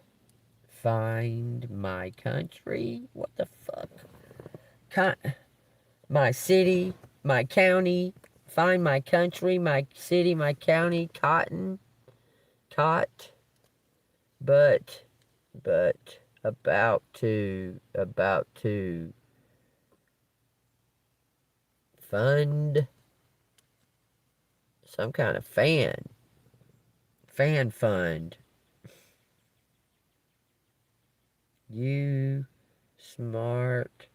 my country? What the fuck? My city, my county, find my country, my city, my county, cotton, cot, but, about to, fund, some kind of fan fund. You smart,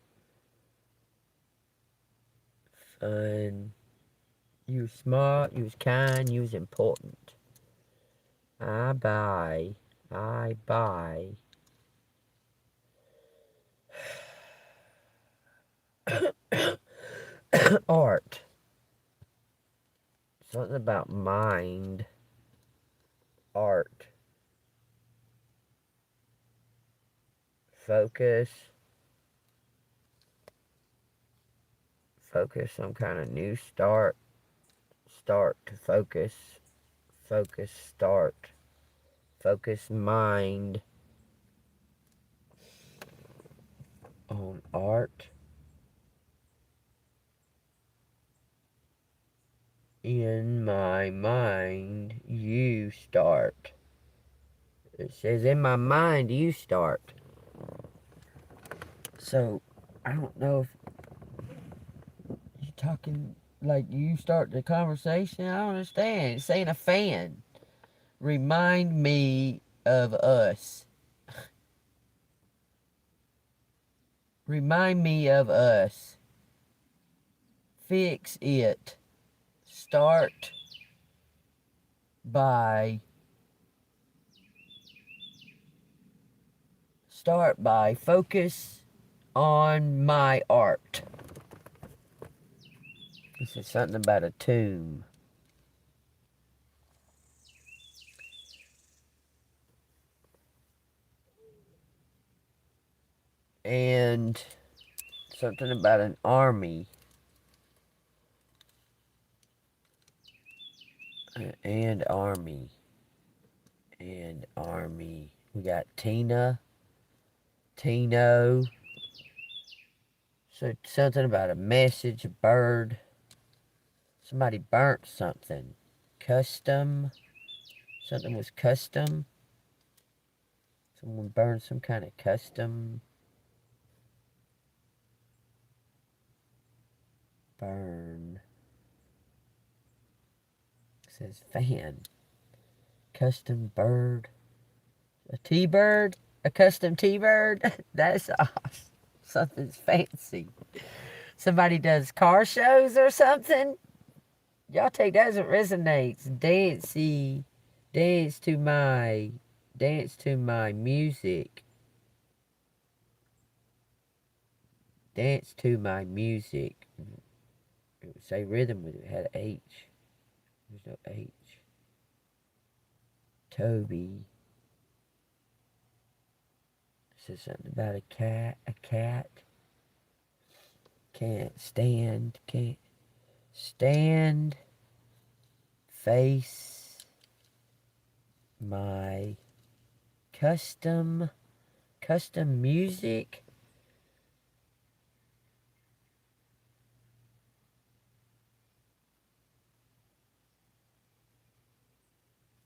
fun, you smart, you kind, you important. I buy art. Something about mind. Art. Focus. Some kind of new start. Start to focus. Focus, start. Focus mind on art. In my mind, you start. It says, in my mind, you start. So, I don't know if you're talking like you start the conversation. I don't understand. It's saying a fan. Remind me of us. Remind me of us. Fix it. Start by focus on my art. This is something about a tomb. And something about an army. And army. We got Tina. Tino. So something about a message, a bird. Somebody burnt something. Custom. Something was custom. Someone burned some kind of custom. Burn. It says fan. Custom bird. A T-bird? A custom T-bird? That's awesome. Something's fancy. Somebody does car shows or something? Y'all take that as it resonates. Dancey. Dance to my music. Dance to my music. It would say rhythm, but it had H. There's no H. Toby. It says something about a cat. A cat. Can't stand. Can't stand. Face. My custom music.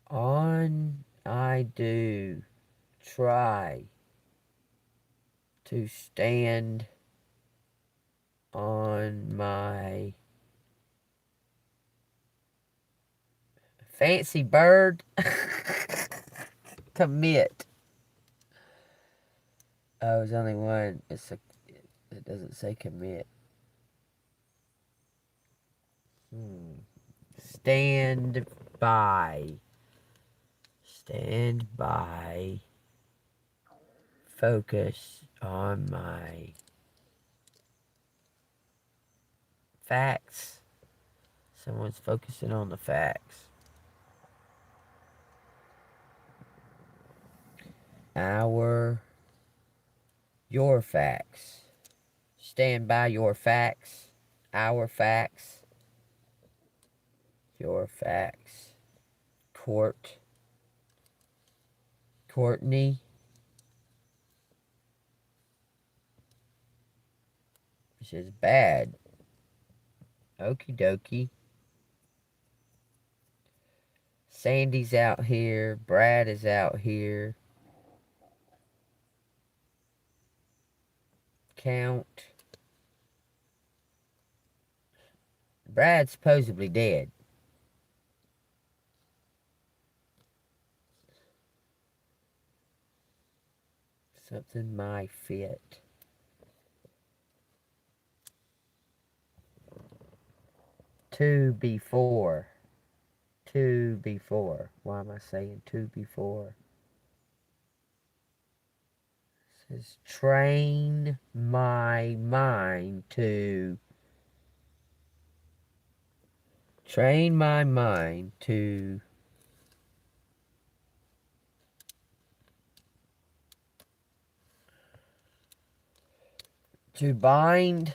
On I do try to stand on my fancy bird. Commit. Oh, there's only one. It doesn't say commit. Stand by. Stand by. Focus on my facts. Someone's focusing on the facts. Your facts. Stand by your facts. Our facts. Your facts. Courtney. This is bad. Okie dokie. Sandy's out here. Brad is out here. Count. Brad's supposedly dead. Something might fit. Two before. Why am I saying two before? It says train my mind to bind,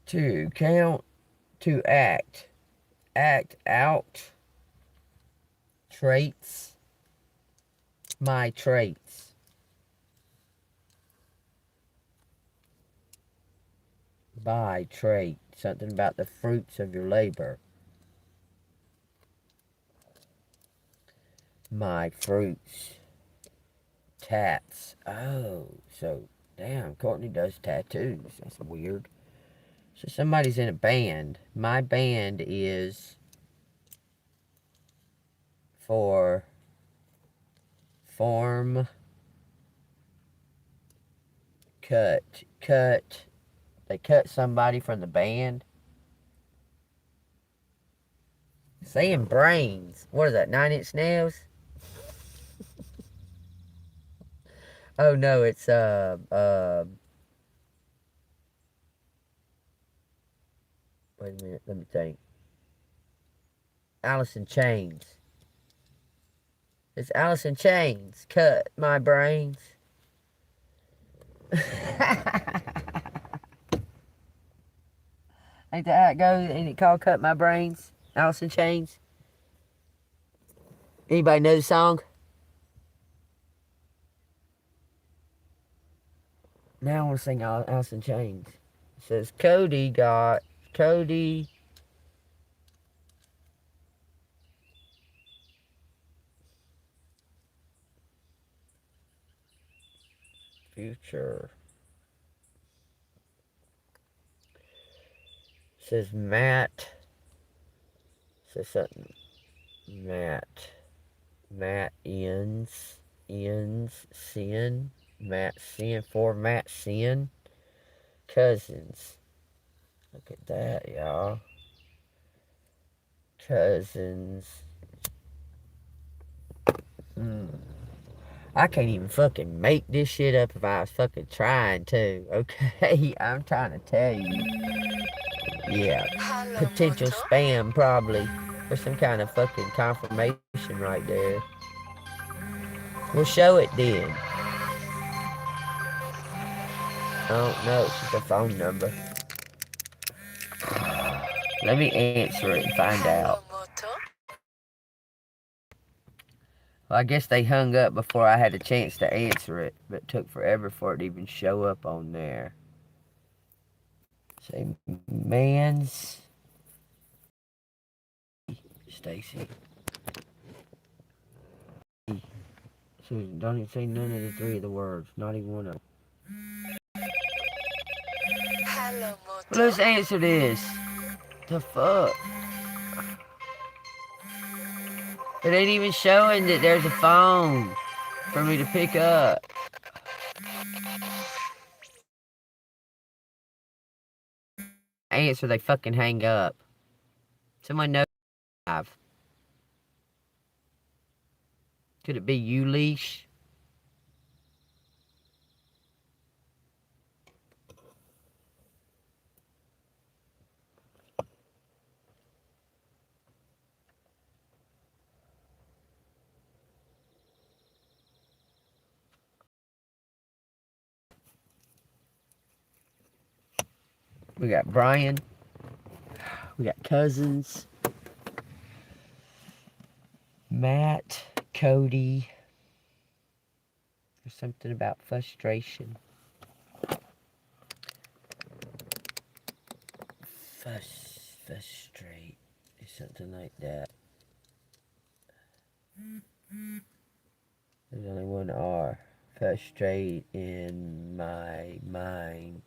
to count, to act out, traits, my traits. By trait, something about the fruits of your labor. My fruits. Tats. Oh, so, damn, Courtney does tattoos. That's weird. So somebody's in a band. My band is for form, cut. They cut somebody from the band. Saying brains. What is that, 9 Inch Nails? Oh no, it's wait a minute, let me think. Alice in Chains. It's Alice in Chains. Cut my brains. Ain't that how it goes? Ain't it called Cut My Brains? Alice in Chains? Anybody know the song? Now I want to sing Alice in Chains. It says Cody future. It says Matt. It says something. Matt ends sin. Matt sin for Matt sin. Cousins. Look at that, y'all. Cousins. I can't even fucking make this shit up if I was fucking trying to, okay? I'm trying to tell you. Yeah, potential spam probably. There's some kind of fucking confirmation right there. We'll show it then. I don't know, it's just a phone number. Let me answer it and find out. Well, I guess they hung up before I had a chance to answer it, but it took forever for it to even show up on there. Say, man's Stacy. Susan, don't even say none of the three of the words. Not even one of them. Hello, Moto. Well, let's answer this. The fuck? It ain't even showing that there's a phone for me to pick up. Answer, they fucking hang up. Someone knows. Could it be you, Leash? We got Brian. We got Cousins. Matt. Cody. There's something about frustration. Frustrate. Something like that. There's only one R. Frustrate in my mind.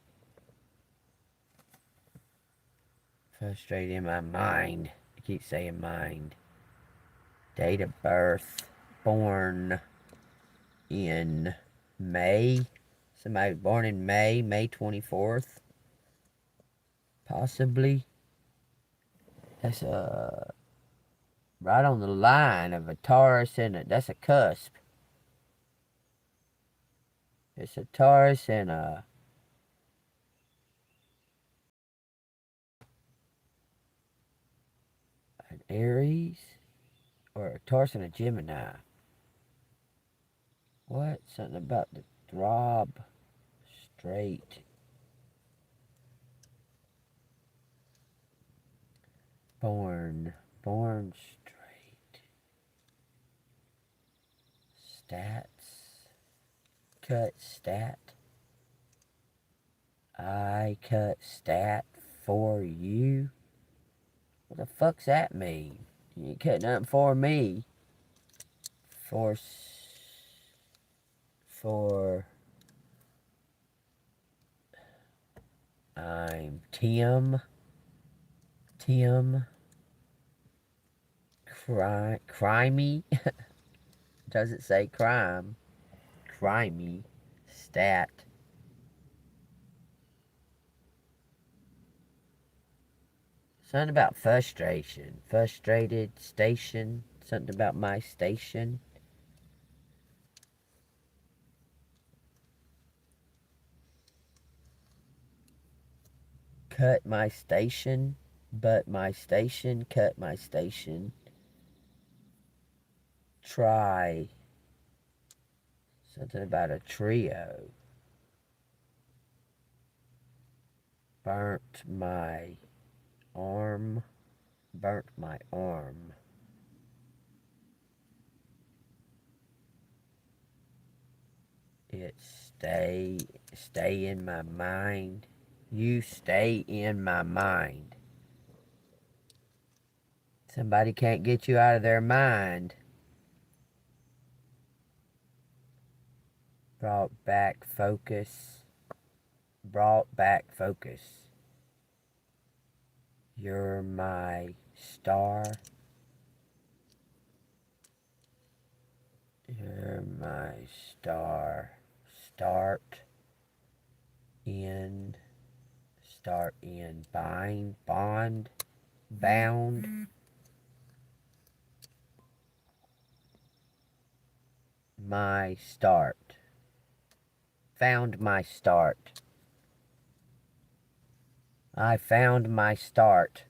Frustrate in my mind. I keep saying mind. Date of birth. Born in May. Somebody born in May 24th. Possibly. That's right on the line of a Taurus and that's a cusp. It's a Taurus and an Aries, or a Taurus and a Gemini. What? Something about the throb straight. Born straight. Stats. Cut stat. I cut stat for you. What the fuck's that mean? You ain't cutting nothing for me. For I'm Tim. Crimey. Does it say crime? Crimey. Stat. Something about frustration. Frustrated station. Something about my station. Cut my station. But my station. Cut my station. Try. Something about a trio. Burnt my arm. Burnt my arm. It stay in my mind. You stay in my mind. Somebody can't get you out of their mind. Brought back focus. Brought back focus. You're my star. You're my star. Start in. Bind. Bond. Bound. my start. Found my start. I found my start.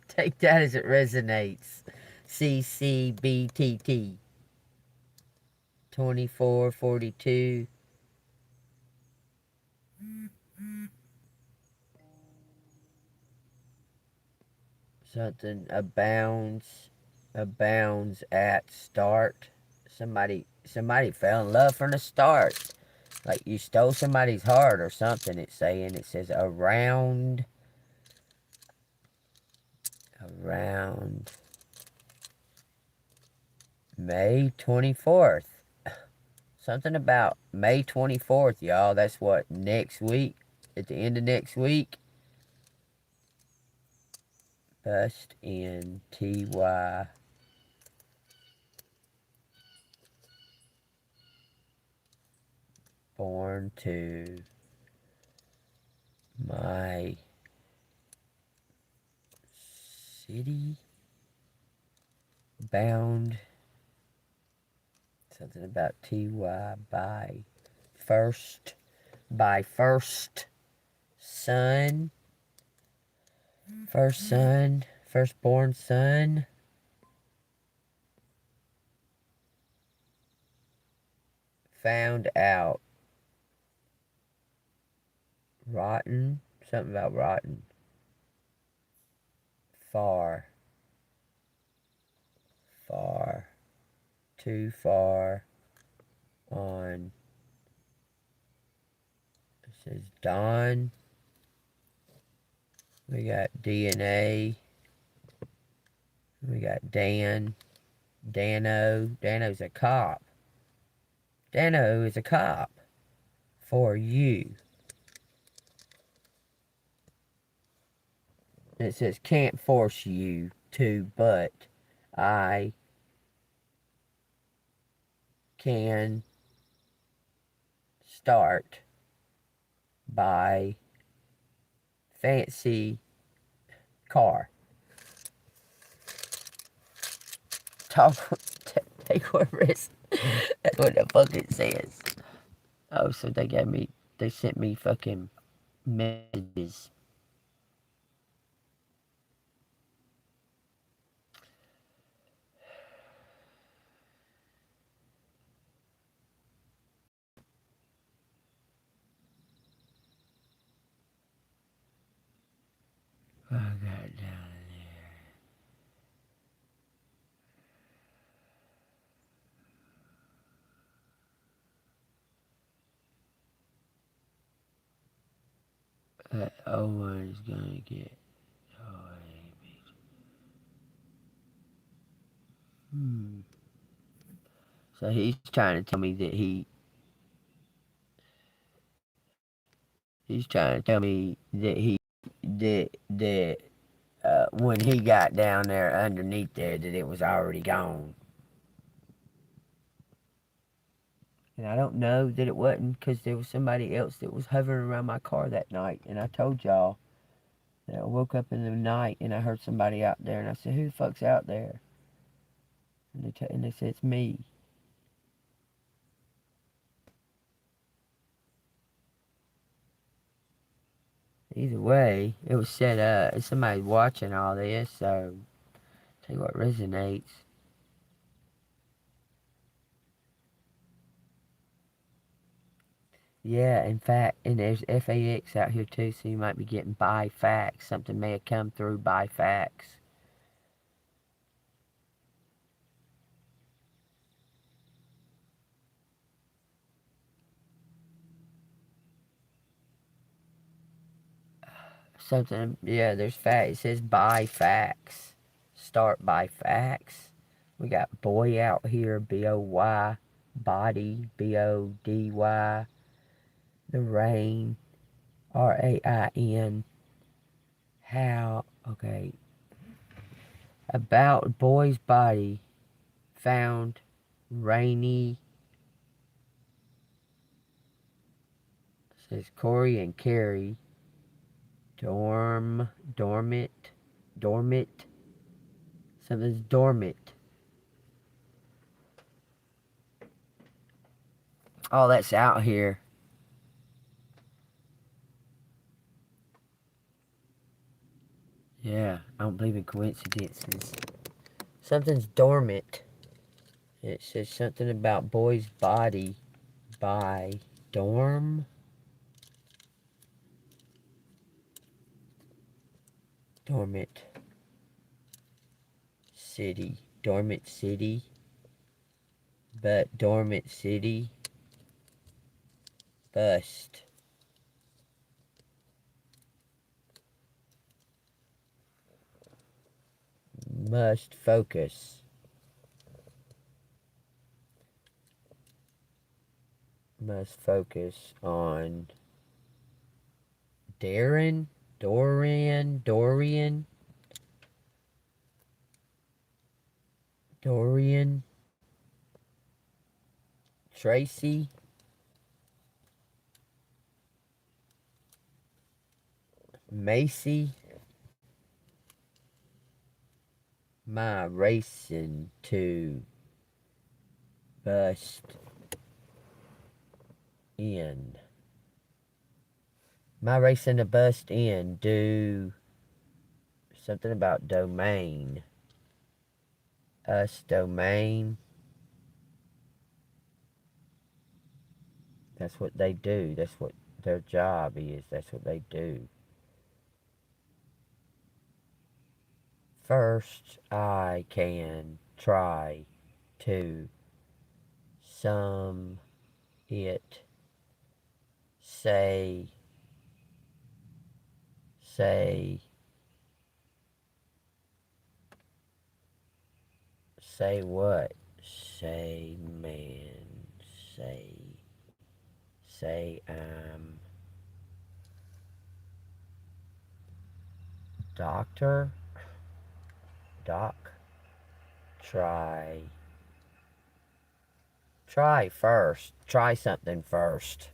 Take that as it resonates. CCBTT. 2442. Something abounds at start. Somebody fell in love from the start. Like you stole somebody's heart or something, it's saying. It says around May 24th. Something about May 24th, y'all. That's what, next week? At the end of next week? Bust in TY. Born to my city. Bound. Something about TY by first. By first son. First son. Firstborn son. Found out. Rotten. Something about rotten. Far. Too far. On. It says Don. We got DNA. We got Dan. Dano. Dano's a cop. Dano is a cop. For you. It says can't force you to, but I can start by fancy car. Take what risk. That's what the fuck it says. Oh, so they sent me fucking messages. I got down there. That Owen's gonna get. So he's trying to tell me that he's trying to tell me that when he got down there underneath there that it was already gone. And I don't know that it wasn't, because there was somebody else that was hovering around my car that night. And I told y'all that I woke up in the night and I heard somebody out there. And I said, who the fuck's out there? And they said, it's me. Either way, it was set up. Somebody's watching all this, so tell you what resonates. Yeah, in fact, and there's FAX out here too, so you might be getting by fax. Something may have come through by fax. Something, yeah, there's fax. It says by fax. Start by fax. We got boy out here, B-O-Y. Body, B-O-D-Y. The rain, R-A-I-N. How, okay. About boy's body found rainy. It says Corey and Carrie. Dormant. Something's dormant. all that's out here. Yeah, I don't believe in coincidences. Something's dormant. It says something about boy's body by dorm. Dormant city. Dormant city. But dormant city. Bust. Must focus. Must focus on Dorian, Dorian, Tracy, Macy, my racing to bust in. My racing to bust in. Do something about domain. Us domain. That's what they do. That's what their job is. That's what they do. First, I can try to sum it. Say what? Say man. Say I'm doctor. Doc. Try first. Try something first.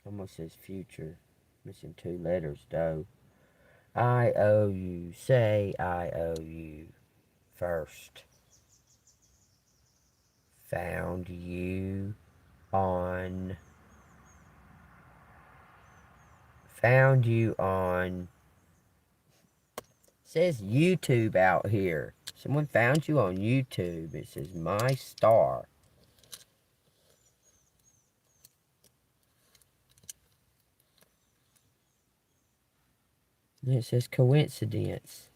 Almost says future. Missing 2 letters though. I owe you. Say I owe you first. Found you on. Says YouTube out here. Someone found you on YouTube. It says my star. And it says coincidence.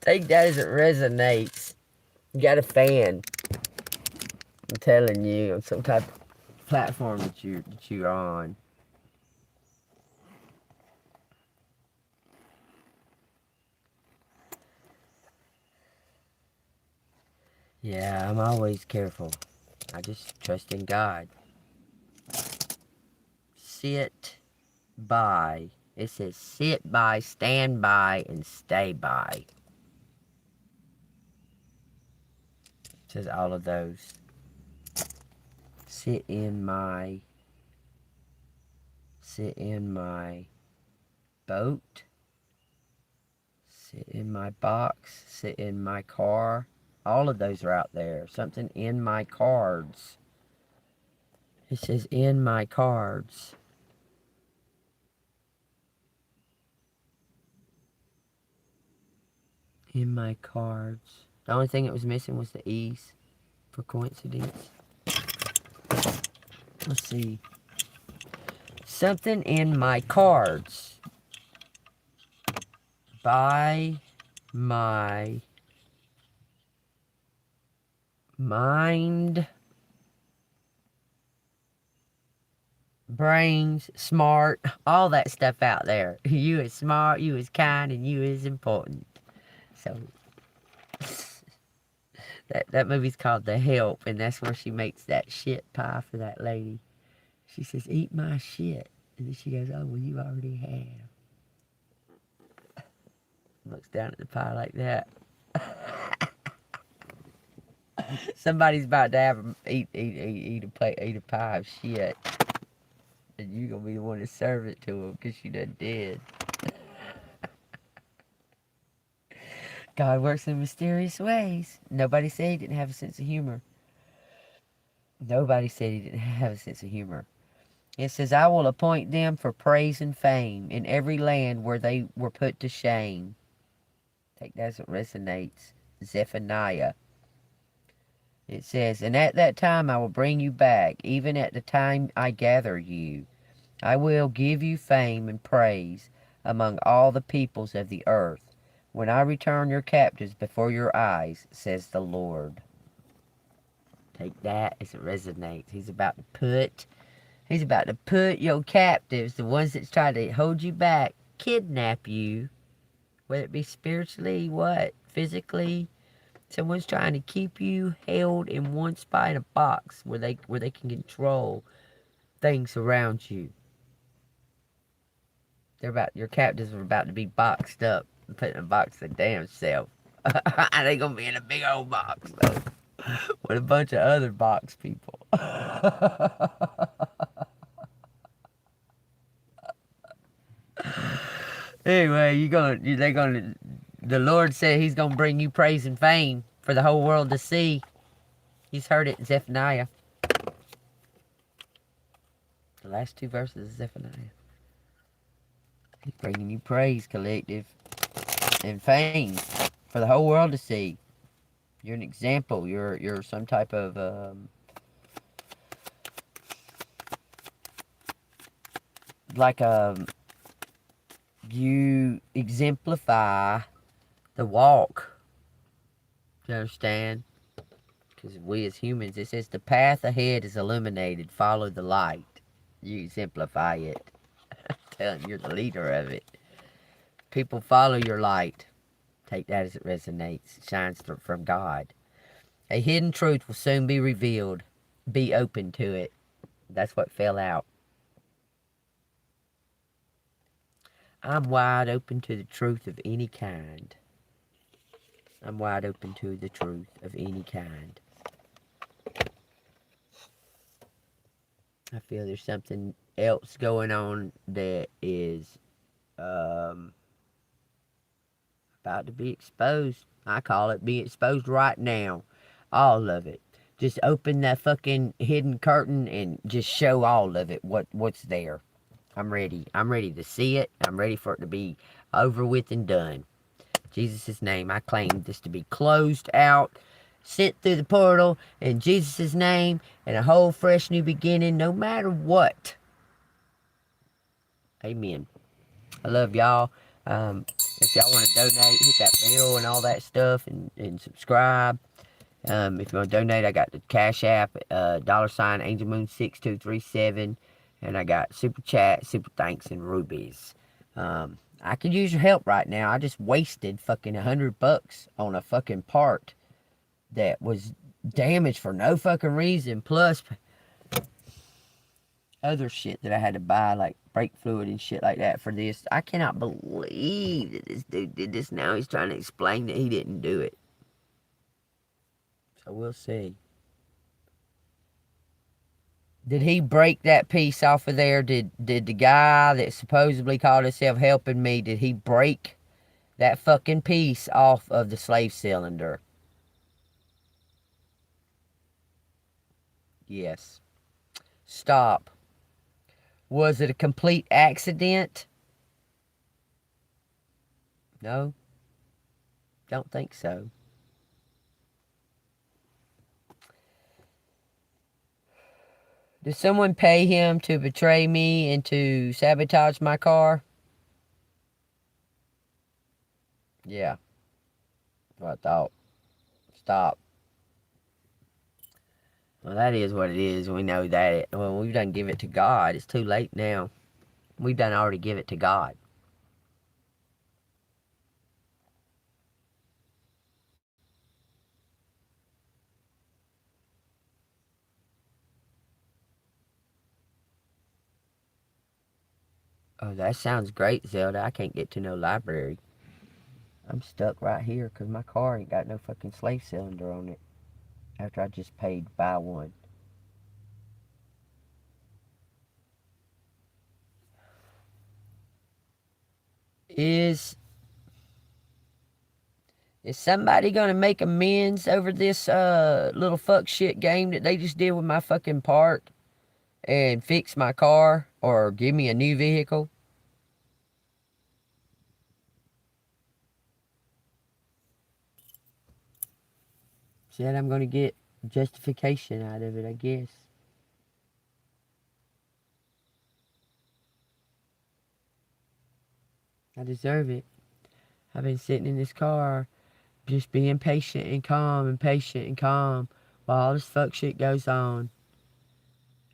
Take that as it resonates. You got a fan. I'm telling you, on some type of platform that you're on. Yeah, I'm always careful. I just trust in God. Sit by. It says sit by, stand by, and stay by. It says all of those. Sit in my boat. Sit in my box. Sit in my car. All of those are out there. Something in my cards. It says in my cards. In my cards. The only thing that was missing was the E's for coincidence. Let's see. Something in my cards. By my mind, brains, smart, all that stuff out there. You is smart, you is kind, and you is important. So that movie's called The Help, and that's where she makes that shit pie for that lady. She says, eat my shit. And then she goes, oh, well, you already have. Looks down at the pie like that. Somebody's about to have eat a pie of shit. And you're going to be the one to serve it to them because you done did. God works in mysterious ways. Nobody said he didn't have a sense of humor. Nobody said he didn't have a sense of humor. It says, I will appoint them for praise and fame in every land where they were put to shame. Take that as it resonates. Zephaniah. It says, and at that time I will bring you back, even at the time I gather you. I will give you fame and praise among all the peoples of the earth, when I return your captives before your eyes, says the Lord. Take that as it resonates. He's about to put your captives, the ones that's trying to hold you back, kidnap you, whether it be spiritually, physically. Someone's trying to keep you held in one spot in a box where they can control things around you. Your captives are about to be boxed up and put in a box of damn self. They gonna be in a big old box though, with a bunch of other box people. Anyway, the Lord said He's gonna bring you praise and fame for the whole world to see. He's heard it in Zephaniah. The last two verses of Zephaniah. He's bringing you praise, collective, and fame for the whole world to see. You're an example. You're some type of you exemplify the walk. Do you understand? Because we as humans, it says the path ahead is illuminated. Follow the light. You exemplify it. I'm telling you, you're the leader of it. People follow your light. Take that as it resonates. It shines from God. A hidden truth will soon be revealed. Be open to it. That's what fell out. I'm wide open to the truth of any kind. I'm wide open to the truth of any kind. I feel there's something else going on that is about to be exposed. I call it being exposed right now. All of it. Just open that fucking hidden curtain and just show all of it, what's there. I'm ready. I'm ready to see it. I'm ready for it to be over with and done. In Jesus' name, I claim this to be closed out, sent through the portal in Jesus' name, and a whole fresh new beginning, no matter what. Amen. I love y'all. If y'all want to donate, hit that bell and all that stuff, and subscribe. If you want to donate, I got the Cash App, $ ANGELMOON 6237, and I got Super Chat, Super Thanks, and Rubies. I could use your help right now. I just wasted fucking $100 on a fucking part that was damaged for no fucking reason, plus other shit that I had to buy, like brake fluid and shit like that for this. I cannot believe that this dude did this. Now he's trying to explain that he didn't do it. So we'll see. Did he break that piece off of there? Did the guy that supposedly called himself helping me, did he break that fucking piece off of the slave cylinder? Yes. Stop. Was it a complete accident? No. Don't think so. Did someone pay him to betray me and to sabotage my car? Yeah. That's what I thought. Stop. Well, that is what it is. We know that. Well, we've done give it to God. It's too late now. We've done already give it to God. Oh, that sounds great, Zelda. I can't get to no library. I'm stuck right here because my car ain't got no fucking slave cylinder on it. After I just paid to buy one. Is Is somebody gonna make amends over this little fuck shit game that they just did with my fucking part and fix my car or give me a new vehicle? Said I'm gonna get justification out of it, I guess. I deserve it. I've been sitting in this car just being patient and calm and patient and calm while all this fuck shit goes on.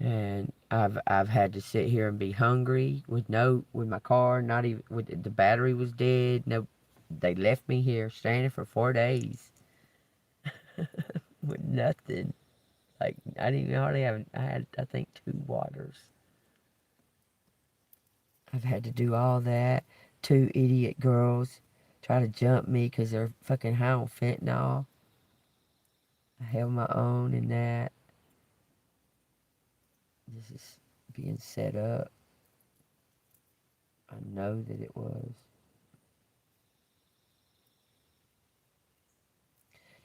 And I've had to sit here and be hungry with my car not even with the battery was dead. No, they left me here stranded for 4 days with nothing. Like I didn't even hardly have. I had I think 2 waters. I've had to do all that. 2 idiot girls try to jump me because they're fucking high on fentanyl. I held my own in that. This is being set up. I know that it was.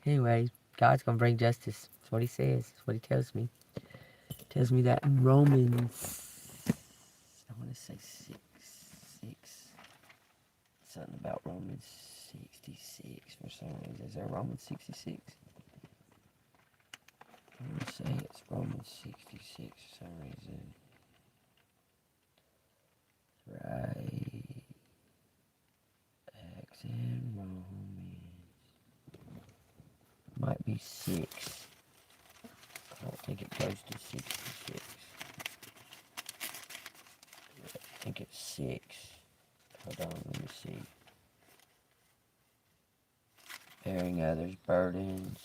Anyway, God's going to bring justice. That's what he says. That's what he tells me. He tells me that in Romans, I want to say 6. Something about Romans 66 for some reason. Is there Romans 66? I want to say it's Romans 66 for some reason. Right. Acts and Romans. Might be 6. I don't think it goes to 66. I think it's 6. Hold on, let me see. Bearing others' burdens.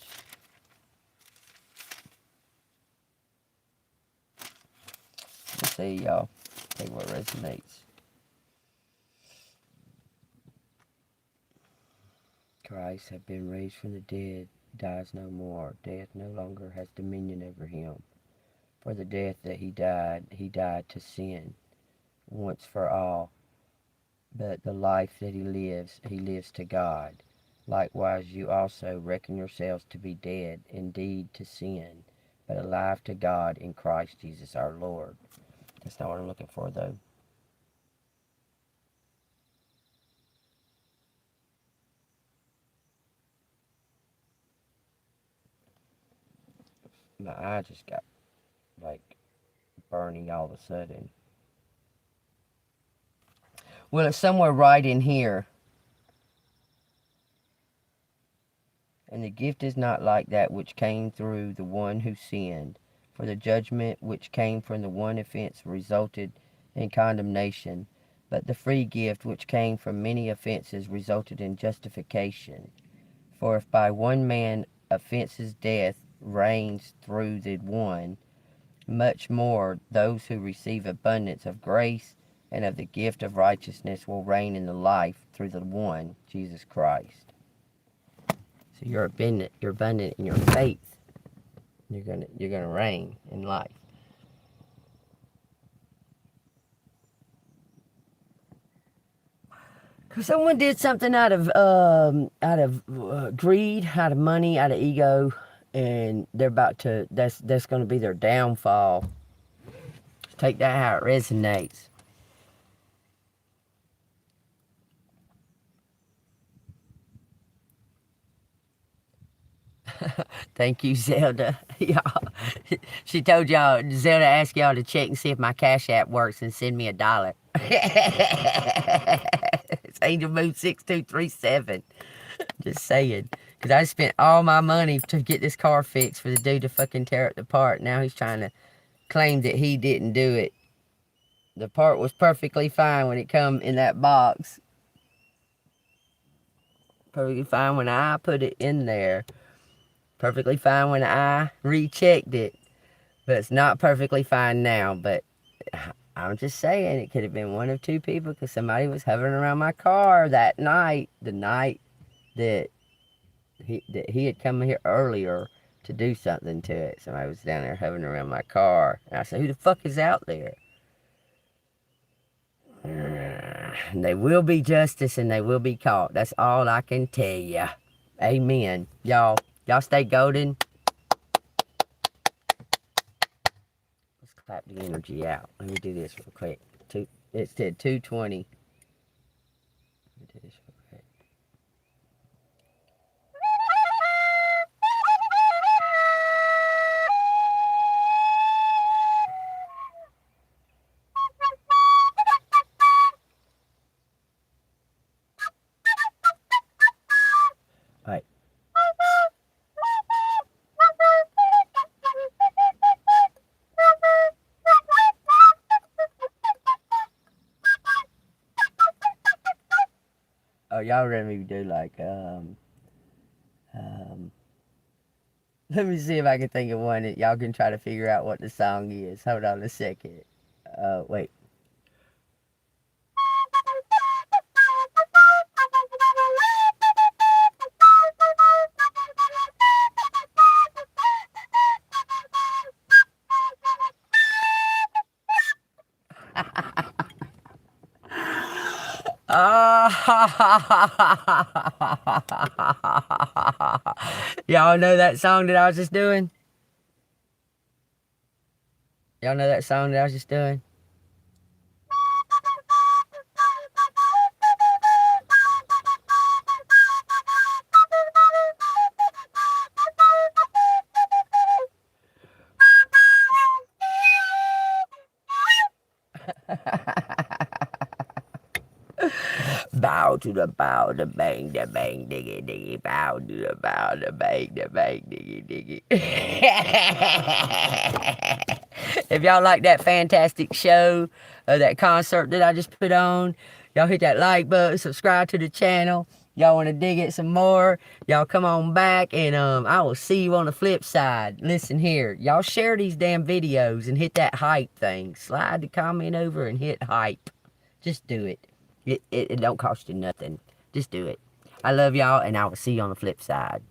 Let's see, y'all. See what resonates. Christ hath been raised from the dead, dies no more. Death no longer has dominion over him. For the death that he died to sin once for all. But the life that he lives to God. Likewise, you also reckon yourselves to be dead indeed to sin, but alive to God in Christ Jesus our Lord. That's not what I'm looking for, though. My eye just got, like, burning all of a sudden. Well, it's somewhere right in here. And the gift is not like that which came through the one who sinned. For the judgment which came from the one offense resulted in condemnation, but the free gift which came from many offenses resulted in justification. For if by one man offenses death reigns through the one, much more those who receive abundance of grace and of the gift of righteousness will reign in the life through the one, Jesus Christ. So you're abundant in your faith. You're gonna reign in life. Cause someone did something out of greed, out of money, out of ego, and they're about to. That's gonna be their downfall. Take that how it resonates. Thank you, Zelda. Y'all, she told y'all, Zelda asked y'all to check and see if my Cash App works and send me $1. It's Angel Moon 6237. Just saying. Because I spent all my money to get this car fixed for the dude to fucking tear it apart. Now he's trying to claim that he didn't do it. The part was perfectly fine when it come in that box. Perfectly fine when I put it in there. Perfectly fine when I rechecked it. But it's not perfectly fine now. But I'm just saying it could have been one of 2 people because somebody was hovering around my car that night. The night that he had come here earlier to do something to it. Somebody was down there hovering around my car. And I said, who the fuck is out there? And they will be justice and they will be caught. That's all I can tell you. Amen. Y'all stay golden. Let's clap the energy out. Let me do this real quick. It said 2:20. Let me do this real quick. All right. Oh, y'all let me do like, let me see if I can think of one that y'all can try to figure out what the song is. Hold on a second. Wait. Y'all know that song that I was just doing? Y'all know that song that I was just doing? Bow to the bow, the bang, diggy, diggy, bow to the bow, the bang, diggy, diggy. If y'all like that fantastic show, that concert that I just put on, y'all hit that like button, subscribe to the channel. Y'all want to dig it some more, y'all come on back, and I will see you on the flip side. Listen here, y'all share these damn videos and hit that hype thing. Slide the comment over and hit hype. Just do it. It don't cost you nothing. Just do it. I love y'all, and I will see you on the flip side.